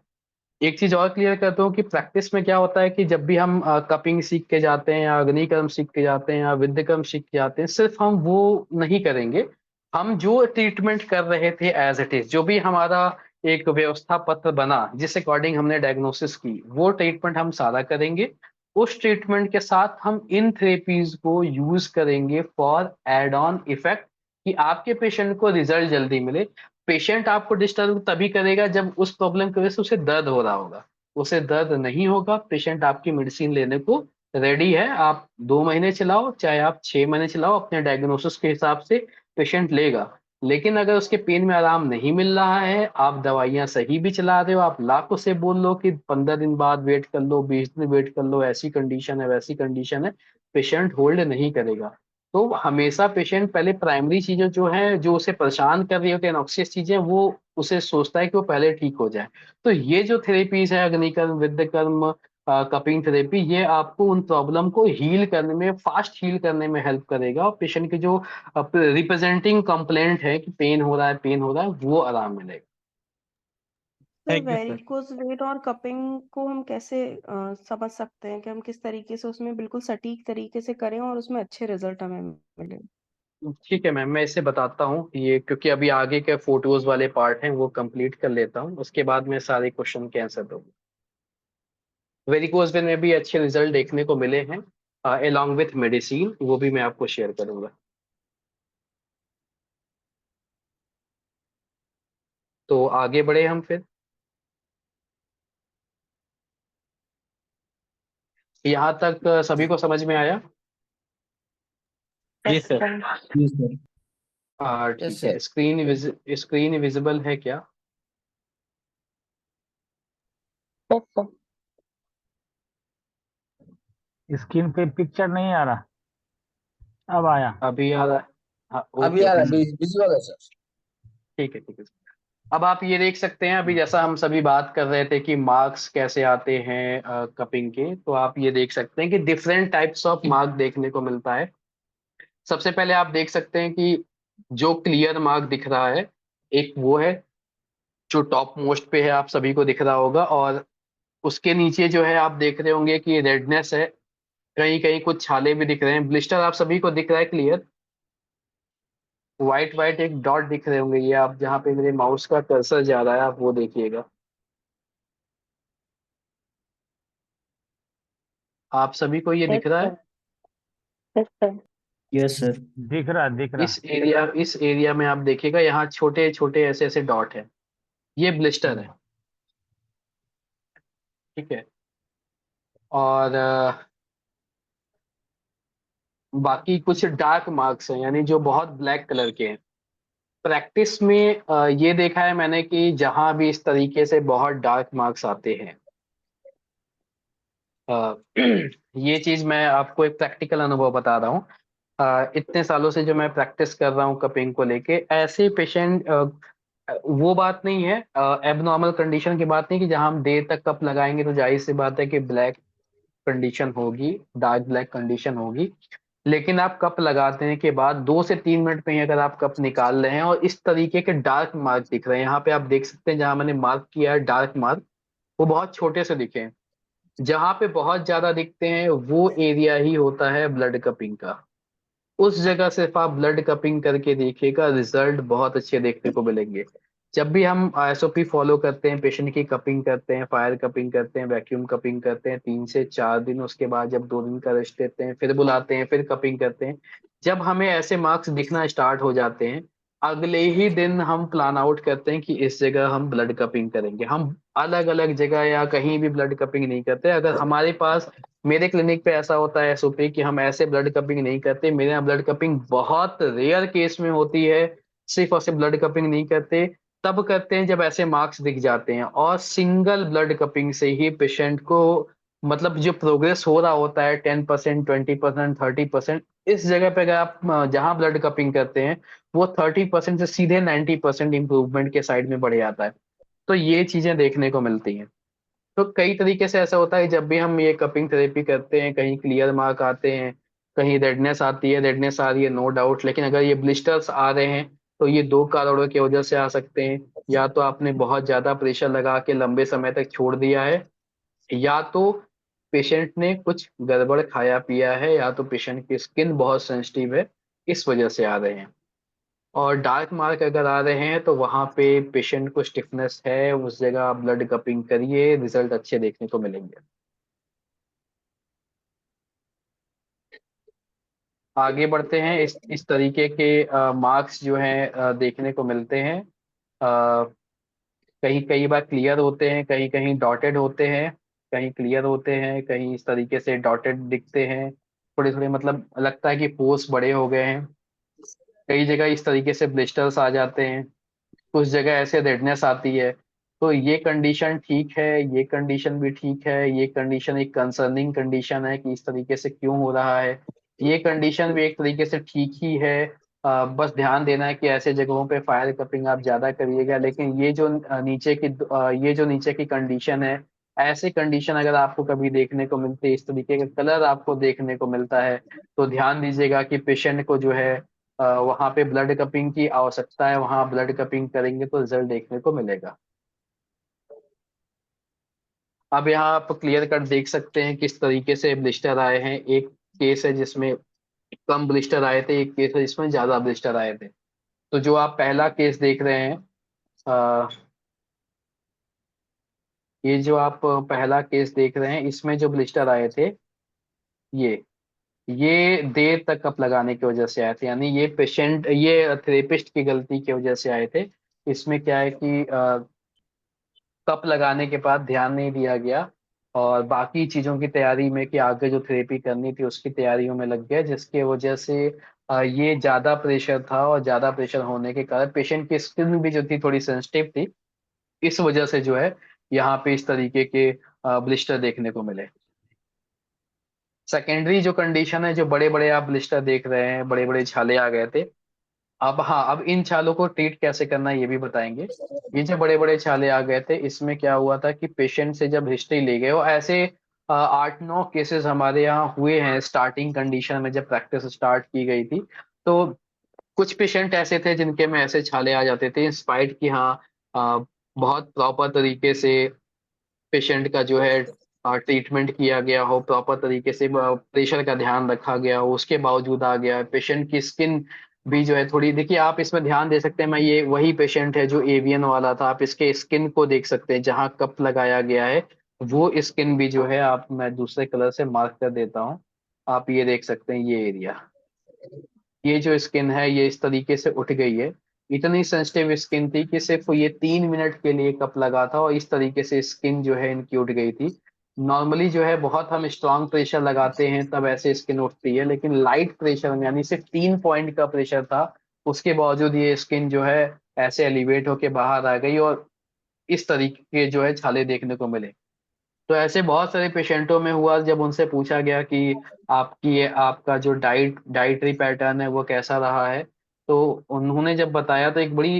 एक चीज और क्लियर करता हूँ कि प्रैक्टिस में क्या होता है कि जब भी हम कपिंग सीख के जाते हैं या अग्निकर्म सीख के जाते हैं या विद्यकर्म सीख के जाते हैं, सिर्फ हम वो नहीं करेंगे। हम जो ट्रीटमेंट कर रहे थे एज इट इज, जो भी हमारा एक व्यवस्था पत्र बना जिस अकॉर्डिंग हमने डायग्नोसिस की, वो ट्रीटमेंट हम सारा करेंगे। उस ट्रीटमेंट के साथ हम इन थेरेपीज को यूज करेंगे फॉर एड ऑन इफेक्ट, कि आपके पेशेंट को रिजल्ट जल्दी मिले। पेशेंट आपको डिस्टर्ब तभी करेगा जब उस प्रॉब्लम की वजह से उसे दर्द हो रहा होगा। उसे दर्द नहीं होगा, पेशेंट आपकी मेडिसिन लेने को रेडी है। आप 2 महीने चलाओ, चाहे आप 6 महीने चलाओ, अपने डायग्नोसिस के हिसाब से पेशेंट लेगा। लेकिन अगर उसके पेन में आराम नहीं मिल रहा है, आप दवाइयां सही भी चला रहे हो, आप लाख उसे बोल लो कि 15 दिन बाद वेट कर लो, 20 दिन वेट कर लो, ऐसी कंडीशन है वैसी कंडीशन है, पेशेंट होल्ड नहीं करेगा। तो हमेशा पेशेंट पहले प्राइमरी चीजें जो है, जो उसे परेशान कर रही होती है, नॉक्सियस चीजें, वो उसे सोचता है कि वो पहले ठीक हो जाए। तो ये जो थेरेपीज है, अग्निकर्म, विद्यकर्म, कपिंग थेरेपी, ये आपको उन प्रॉब्लम को हील करने में, फास्ट हील करने में हेल्प करेगा, और पेशेंट की जो रिप्रेजेंटिंग कंप्लेंट है कि पेन हो रहा है, पेन हो रहा है, वो आराम मिलेगा। Sir thank you sir. Varicose vein और कपिंग को हम कैसे समझ सकते हैं कि हम किस तरीके से उसमें बिल्कुल सटीक तरीके से करें और उसमें अच्छे रिजल्ट हमें मिले? ठीक है मैम, मैं इसे बताता हूँ ये, क्योंकि अभी आगे के फोटोज वाले पार्ट हैं वो कंप्लीट कर लेता हूँ, उसके बाद मैं सारे क्वेश्चन के आंसर दूंगा। वेरिकोज वेन में भी अच्छे रिजल्ट देखने को मिले हैं, अलोंग विथ मेडिसिन, वो भी मैं आपको शेयर करूंगा। तो आगे बढ़े हम फिर। यहाँ तक सभी को समझ में आया? जी यस सर। सर। जी सर। ठीक यस है। सर। स्क्रीन विजिबल है क्या? Yes sir. स्क्रीन पे पिक्चर नहीं आ रहा, अब आया। अभी आ रहा है? हाँ, अभी ओके आ रहा ओके है, सर। विजुअल है सर। ठीक है ठीक है। अब आप ये देख सकते हैं, अभी जैसा हम सभी बात कर रहे थे कि मार्क्स कैसे आते हैं कपिंग के, तो आप ये देख सकते हैं कि डिफरेंट टाइप्स ऑफ मार्क देखने को मिलता है। सबसे पहले आप देख सकते हैं कि जो क्लियर मार्क दिख रहा है, एक वो है जो टॉप मोस्ट पे है, आप सभी को दिख रहा होगा। और उसके नीचे जो है आप देख रहे होंगे कि रेडनेस है, कहीं कहीं कुछ छाले भी दिख रहे हैं। ब्लिस्टर आप सभी को दिख रहा है क्लियर, व्हाइट व्हाइट एक डॉट दिख रहे होंगे, ये आप जहाँ पे मेरे माउस का कर्सर जा रहा है आप वो देखिएगा। आप सभी को ये यस दिख रहा है? Sir. Yes sir. Yes sir. दिख रहा। इस एरिया में आप देखिएगा, यहाँ छोटे छोटे ऐसे ऐसे डॉट है, ये ब्लिस्टर है। ठीक है। और बाकी कुछ डार्क मार्क्स हैं, यानी जो बहुत ब्लैक कलर के हैं। प्रैक्टिस में ये देखा है मैंने कि जहां भी इस तरीके से बहुत डार्क मार्क्स आते हैं, अ, ये चीज मैं आपको एक प्रैक्टिकल अनुभव बता रहा हूँ। इतने सालों से जो मैं प्रैक्टिस कर रहा हूँ कपिंग को लेके, ऐसे पेशेंट, वो बात नहीं है, एबनॉर्मल कंडीशन की बात नहीं कि जहां हम देर तक कप लगाएंगे तो जाहिर सी बात है कि ब्लैक कंडीशन होगी, डार्क ब्लैक कंडीशन होगी। लेकिन आप कप लगाने के बाद 2 से 3 मिनट में ही अगर आप कप निकाल रहे हैं और इस तरीके के डार्क मार्क दिख रहे हैं, यहाँ पे आप देख सकते हैं जहां मैंने मार्क किया है डार्क मार्क, वो बहुत छोटे से दिखे हैं। जहां पे बहुत ज्यादा दिखते हैं वो एरिया ही होता है ब्लड कपिंग का। उस जगह सिर्फ आप ब्लड कपिंग करके देखिएगा, रिजल्ट बहुत अच्छे देखने को मिलेंगे। जब भी हम एसओपी फॉलो करते हैं, पेशेंट की कपिंग करते हैं, फायर कपिंग करते हैं, वैक्यूम कपिंग करते हैं 3 से 4 दिन, उसके बाद जब 2 दिन का रेस्ट लेते हैं, फिर बुलाते हैं, फिर कपिंग करते हैं, जब हमें ऐसे मार्क्स दिखना स्टार्ट हो जाते हैं, अगले ही दिन हम प्लान आउट करते हैं कि इस जगह हम ब्लड कपिंग करेंगे। हम अलग अलग जगह या कहीं भी ब्लड कपिंग नहीं करते। अगर हमारे पास, मेरे क्लिनिक पे ऐसा होता है एसओपी कि हम ऐसे ब्लड कपिंग नहीं करते। मेरे यहाँ ब्लड कपिंग बहुत रेयर केस में होती है, सिर्फ और सिर्फ ब्लड कपिंग नहीं करते, तब करते हैं जब ऐसे मार्क्स दिख जाते हैं। और सिंगल ब्लड कपिंग से ही पेशेंट को, मतलब जो प्रोग्रेस हो रहा होता है 10%, 20%, 30%, इस जगह पे अगर आप जहाँ ब्लड कपिंग करते हैं, वो 30% से सीधे 90% इंप्रूवमेंट के साइड में बढ़ जाता है। तो ये चीजें देखने को मिलती हैं। तो कई तरीके से ऐसा होता है, जब भी हम ये कपिंग थेरेपी करते हैं, कहीं क्लियर मार्क आते हैं, कहीं रेडनेस आती है, रेडनेस आ रही है नो डाउट, लेकिन अगर ये ब्लिस्टर्स आ रहे हैं तो ये 2 कारणों की वजह से आ सकते हैं। या तो आपने बहुत ज्यादा प्रेशर लगा के लंबे समय तक छोड़ दिया है, या तो पेशेंट ने कुछ गड़बड़ खाया पिया है, या तो पेशेंट की स्किन बहुत सेंसिटिव है, इस वजह से आ रहे हैं। और डार्क मार्क अगर आ रहे हैं तो वहां पे पेशेंट को स्टिफनेस है, उस जगह ब्लड कपिंग करिए, रिजल्ट अच्छे देखने को मिलेंगे। आगे बढ़ते हैं। इस तरीके के मार्क्स जो हैं देखने को मिलते हैं। कहीं कई बार क्लियर होते हैं, कहीं कहीं डॉटेड होते हैं, कहीं क्लियर होते हैं, कहीं इस तरीके से डॉटेड दिखते हैं। थोड़े थोड़े मतलब लगता है कि पोर्स बड़े हो गए हैं। कई जगह इस तरीके से ब्लिस्टर्स आ जाते हैं, कुछ जगह ऐसे रेडनेस आती है। तो ये कंडीशन ठीक है, ये कंडीशन भी ठीक है, ये कंडीशन एक कंसर्निंग कंडीशन है कि इस तरीके से क्यों हो रहा है। ये कंडीशन भी एक तरीके से ठीक ही है। बस ध्यान देना है कि ऐसे जगहों पे फायर कपिंग आप ज्यादा करिएगा। लेकिन ये जो नीचे की कंडीशन है, ऐसे कंडीशन अगर आपको कभी देखने को मिलती है, इस तरीके का कलर आपको देखने को मिलता है, तो ध्यान दीजिएगा कि पेशेंट को जो है वहां पे ब्लड कपिंग की आवश्यकता है। वहां ब्लड कपिंग करेंगे तो रिजल्ट देखने को मिलेगा। अब यहाँ आप क्लियर कट देख सकते हैं किस तरीके से ब्लिस्टर आए हैं। एक केस है जिसमें कम ब्लिस्टर आए थे, एक केस है जिसमें ज्यादा ब्लिस्टर आए थे। तो जो आप पहला केस देख रहे हैं, अ, ये जो आप पहला केस देख रहे हैं, इसमें जो ब्लिस्टर आए थे, ये ये देर तक कप लगाने की वजह से आए थे। यानी ये थेरेपिस्ट की गलती की वजह से आए थे। इसमें क्या है कि कप लगाने के बाद ध्यान नहीं दिया गया, और बाकी चीजों की तैयारी में कि आगे जो थेरेपी करनी थी उसकी तैयारियों में लग गया, जिसके वजह से ये ज्यादा प्रेशर था, और ज्यादा प्रेशर होने के कारण पेशेंट की स्किन भी जो थी थोड़ी सेंसिटिव थी। इस वजह से जो है यहाँ पे इस तरीके के ब्लिस्टर देखने को मिले। सेकेंडरी जो कंडीशन है, जो बड़े बड़े आप ब्लिस्टर देख रहे हैं, बड़े बड़े छाले आ गए थे। अब हाँ, अब इन छालों को ट्रीट कैसे करना है ये भी बताएंगे। ये जो बड़े बड़े छाले आ गए थे, इसमें क्या हुआ था कि पेशेंट से जब हिस्ट्री ले गए, और ऐसे 8-9 केसेस हमारे यहाँ हुए हैं स्टार्टिंग कंडीशन में जब प्रैक्टिस स्टार्ट की गई थी। तो कुछ पेशेंट ऐसे थे जिनके में ऐसे छाले आ जाते थे, इंस्पाइट की हाँ बहुत प्रॉपर तरीके से पेशेंट का जो है ट्रीटमेंट किया गया हो, प्रॉपर तरीके से प्रेशर का ध्यान रखा गया हो, उसके बावजूद आ गया। पेशेंट की स्किन भी जो है थोड़ी, देखिए आप इसमें ध्यान दे सकते हैं, मैं ये वही पेशेंट है जो एवियन वाला था। आप इसके स्किन को देख सकते हैं, जहाँ कप लगाया गया है वो स्किन भी जो है, आप मैं दूसरे कलर से मार्क कर देता हूँ। आप ये देख सकते हैं, ये एरिया, ये जो स्किन है ये इस तरीके से उठ गई है। इतनी सेंसिटिव स्किन थी कि सिर्फ ये 3 मिनट के लिए कप लगा था, और इस तरीके से स्किन जो है इनकी उठ गई थी। नॉर्मली जो है बहुत हम स्ट्रांग प्रेशर लगाते हैं तब ऐसे स्किन उठती है, लेकिन लाइट प्रेशर में यानी सिर्फ 3 पॉइंट का प्रेशर था, उसके बावजूद ये स्किन जो है ऐसे एलिवेट होके बाहर आ गई, और इस तरीके के जो है छाले देखने को मिले। तो ऐसे बहुत सारे पेशेंटों में हुआ, जब उनसे पूछा गया कि आपका जो डाइटरी पैटर्न है वो कैसा रहा है, तो उन्होंने जब बताया तो एक बड़ी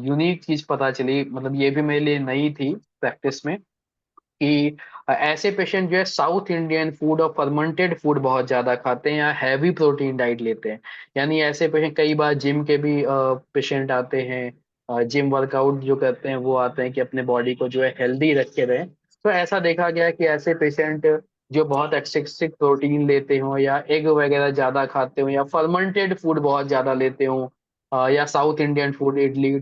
यूनिक चीज पता चली, मतलब ये भी मेरे लिए नई थी प्रैक्टिस में, कि ऐसे पेशेंट जो है साउथ इंडियन फूड और फर्मेंटेड फूड बहुत ज्यादा खाते हैं, या हैवी प्रोटीन डाइट लेते हैं। यानी ऐसे पेशेंट, कई बार जिम के भी पेशेंट आते हैं, जिम वर्कआउट जो करते हैं वो आते हैं कि अपने बॉडी को जो है हेल्दी रखे रहें। तो ऐसा देखा गया कि ऐसे पेशेंट जो बहुत एक्सेसिव प्रोटीन लेते हो, या एग वगैरह ज्यादा खाते हो, या फर्मेंटेड फूड बहुत ज्यादा लेते हो, या south Indian food idli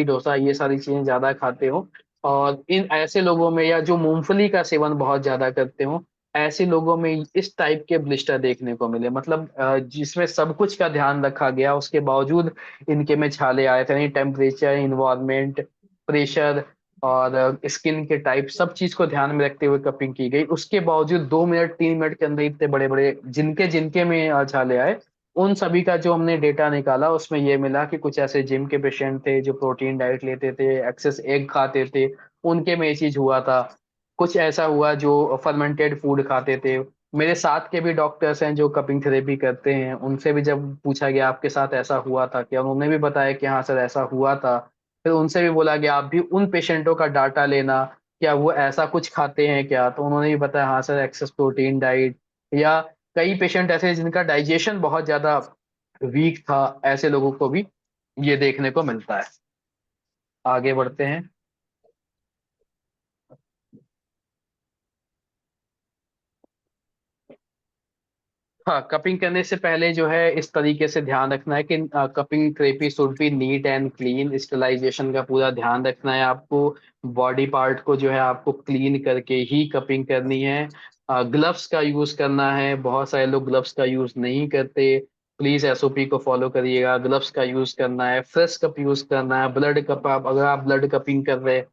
dosa ये सारी चीजें ज्यादा खाते हो, और इन ऐसे लोगों में, या जो मूंगफली का सेवन बहुत ज्यादा करते हो, ऐसे लोगों में इस टाइप के ब्लिस्टर देखने को मिले। मतलब जिसमें सब कुछ का ध्यान रखा गया, उसके बावजूद इनके में छाले आए थे। यानी टेम्परेचर, इन्वायरमेंट, प्रेशर और स्किन के टाइप, सब चीज को ध्यान में रखते हुए कपिंग की गई। उसके बावजूद 2 मिनट 3 मिनट के अंदर इतने बड़े बड़े जिनके जिनके में छाले आए, उन सभी का जो हमने डेटा निकाला उसमें ये मिला कि कुछ ऐसे जिम के पेशेंट थे जो प्रोटीन डाइट लेते थे, एक्सेस एग खाते थे, उनके में ये चीज हुआ था। कुछ ऐसा हुआ जो फर्मेंटेड फूड खाते थे। मेरे साथ के भी डॉक्टर्स हैं जो कपिंग थेरेपी करते हैं, उनसे भी जब पूछा गया आपके साथ ऐसा हुआ था क्या, उन्होंने भी बताया कि हाँ सर ऐसा हुआ था। फिर उनसे भी बोला गया आप भी उन पेशेंटों का डाटा लेना, क्या वो ऐसा कुछ खाते हैं क्या, तो उन्होंने भी बताया हाँ सर एक्सेस प्रोटीन डाइट। या कई पेशेंट ऐसे हैं जिनका डाइजेशन बहुत ज्यादा वीक था, ऐसे लोगों को भी ये देखने को मिलता है। आगे बढ़ते हैं। हाँ, कपिंग करने से पहले जो है इस तरीके से ध्यान रखना है कि cupping therapy should be neat and clean. Sterilization का पूरा ध्यान रखना है आपको। बॉडी पार्ट को जो है आपको क्लीन करके ही कपिंग करनी है। ग्लव्स का यूज करना है, बहुत सारे लोग ग्लव्स का यूज नहीं करते। प्लीज एसओपी को फॉलो करिएगा, ग्लव्स का यूज करना है, फ्रेश कप यूज करना है। ब्लड कप, आप अगर आप ब्लड कपिंग कर रहे हैं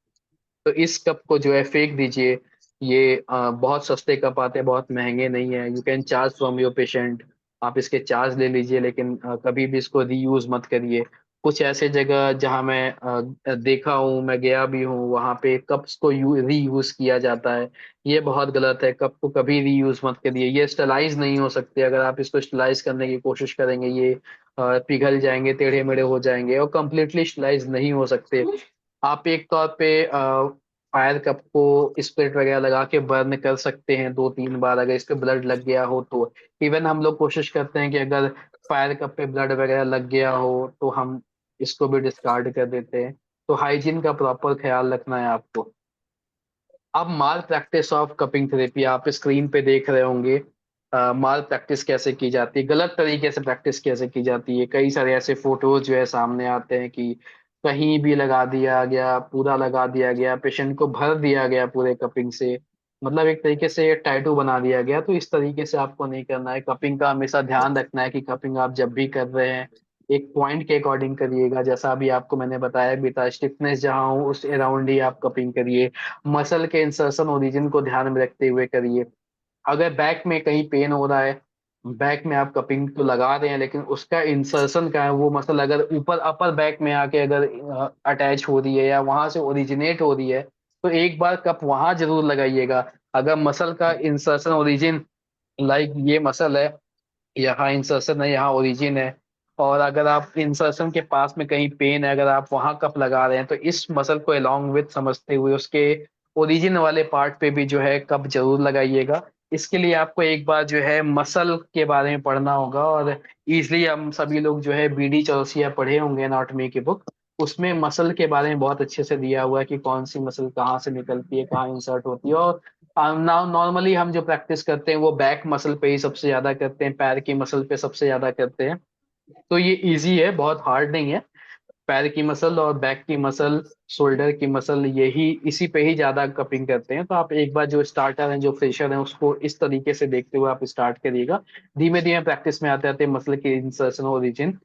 तो इस कप को जो है फेंक दीजिए। ये बहुत सस्ते कप आते हैं, बहुत महंगे नहीं है। You can charge from your patient, आप इसके चार्ज ले लीजिए, लेकिन कभी भी इसको रीयूज मत करिए। कुछ ऐसे जगह जहां मैं देखा हूँ, मैं गया भी हूँ, वहां पे कप्स को रीयूज किया जाता है। ये बहुत गलत है, कप को कभी रीयूज मत करिए। ये स्टरलाइज नहीं हो सकते, अगर आप इसको स्टरलाइज करने की कोशिश करेंगे ये पिघल जाएंगे, टेढ़े मेढ़े हो जाएंगे और कंप्लीटली स्टरलाइज नहीं हो सकते। आप एक तौर पे फायर कप को स्प्रिट वगैरह लगा के बर्न कर सकते हैं 2-3 बार, अगर इस पे ब्लड लग गया हो तो। इवन हम लोग कोशिश करते हैं कि अगर फायर कप पे ब्लड वगैरह लग गया हो तो हम इसको भी डिस्कार्ड कर देते हैं। तो हाइजीन का प्रॉपर ख्याल रखना है आपको। अब माल प्रैक्टिस ऑफ कपिंग थेरेपी आप स्क्रीन पे देख रहे होंगे। माल प्रैक्टिस कैसे की जाती है, गलत तरीके से प्रैक्टिस कैसे की जाती है। कई सारे ऐसे फोटोज जो है सामने आते हैं कि कहीं भी लगा दिया गया, पूरा लगा दिया गया, पेशेंट को भर दिया गया पूरे कपिंग से, मतलब एक तरीके से टैटू बना दिया गया। तो इस तरीके से आपको नहीं करना है। कपिंग का हमेशा ध्यान रखना है कि कपिंग आप जब भी कर रहे हैं एक पॉइंट के अकॉर्डिंग करिएगा। जैसा अभी आपको मैंने बताया भी था, स्टिफनेस जहाँ हो उस अराउंड ही आप कपिंग करिए। मसल के इंसर्शन ओरिजिन को ध्यान में रखते हुए करिए। अगर बैक में कहीं पेन हो रहा है, बैक में आप कपिंग तो लगा रहे हैं लेकिन उसका इंसर्शन का है, वो मसल अगर ऊपर अपर बैक में आके अगर अटैच हो रही है या वहां से ओरिजिनेट हो रही है तो एक बार कप वहां जरूर लगाइएगा। अगर मसल का इंसर्शन ओरिजिन, लाइक ये मसल है, यहाँ इंसर्शन है, यहाँ ओरिजिन है, और अगर आप इंसर्शन के पास में कहीं पेन है, अगर आप वहां कप लगा रहे हैं तो इस मसल को अलोंग विथ समझते हुए उसके ओरिजिन वाले पार्ट पे भी जो है कप जरूर लगाइएगा। इसके लिए आपको एक बार जो है मसल के बारे में पढ़ना होगा, और इजली हम सभी लोग जो है बीडी चौरसिया पढ़े होंगे एनाटॉमी की बुक, उसमें मसल के बारे में बहुत अच्छे से दिया हुआ है कि कौन सी मसल कहाँ से निकलती है, कहाँ इंसर्ट होती है। और नॉर्मली हम जो प्रैक्टिस करते हैं वो बैक मसल पे ही सबसे ज्यादा करते हैं, पैर की मसल पे सबसे ज्यादा करते हैं। तो ये इजी है, बहुत हार्ड नहीं है। पैर की मसल और बैक की मसल, शोल्डर की मसल, यही इसी पे ही ज्यादा कपिंग करते हैं। तो आप एक बार जो स्टार्टर हैं, जो फ्रेशर हैं, उसको इस तरीके से देखते हुए आप स्टार्ट करिएगा। धीमे धीमे प्रैक्टिस में आते आते मसल की इंसर्शन ओरिजिन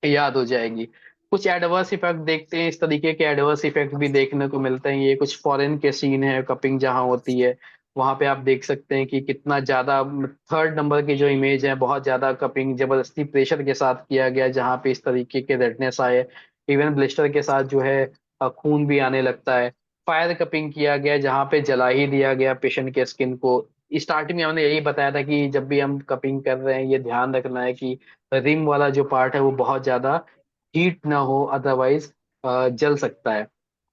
याद हो जाएगी। कुछ एडवर्स इफेक्ट देखते हैं, इस तरीके के एडवर्स इफेक्ट भी देखने को मिलते हैं। ये कुछ फॉरेन के सीन है, कपिंग जहाँ होती है वहां पे आप देख सकते हैं कि कितना ज्यादा, 3rd नंबर की जो इमेज है, बहुत ज्यादा कपिंग जबरदस्ती प्रेशर के साथ किया गया जहाँ पे इस तरीके के रेडनेस आए। इवन ब्लिस्टर के साथ जो है खून भी आने लगता है। फायर कपिंग किया गया जहाँ पे जला ही दिया गया पेशेंट के स्किन को। स्टार्टिंग में हमने यही बताया था कि जब भी हम कपिंग कर रहे हैं ये ध्यान रखना है कि रिम वाला जो पार्ट है वो बहुत ज्यादा हीट ना हो, अदरवाइज जल सकता है।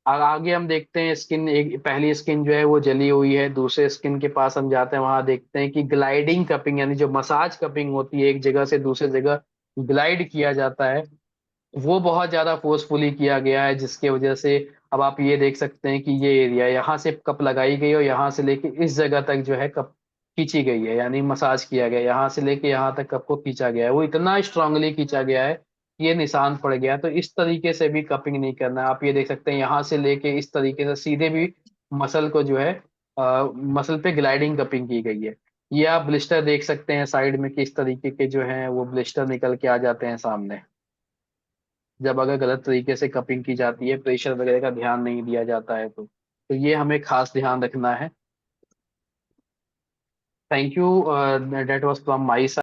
और आगे हम देखते हैं स्किन, एक पहली स्किन जो है वो जली हुई है, दूसरे स्किन के पास हम जाते हैं, वहां देखते हैं कि ग्लाइडिंग कपिंग यानी जो मसाज कपिंग होती है, एक जगह से दूसरे जगह ग्लाइड किया जाता है, वो बहुत ज्यादा फोर्सफुली किया गया है, जिसके वजह से अब आप ये देख सकते हैं कि ये एरिया यहाँ से कप लगाई गई और यहाँ से लेके इस जगह तक जो है कप खींची गई है, यानी मसाज किया गया है। यहाँ से लेके यहाँ तक कप को खींचा गया है, वो इतना स्ट्रांगली खींचा गया है कि ये निशान पड़ गया है। तो इस तरीके से भी कपिंग नहीं करना है। आप ये देख सकते हैं यहाँ से लेके इस तरीके से सीधे भी मसल को जो है मसल पे ग्लाइडिंग कपिंग की गई है। ये आप ब्लिस्टर देख सकते हैं साइड में, किस तरीके के जो है वो ब्लिस्टर निकल के आ जाते हैं सामने, जब अगर गलत तरीके से कपिंग की जाती है, प्रेशर वगैरह का ध्यान नहीं दिया जाता है तो ये हमें खास ध्यान रखना है। Thank you, that was from my side.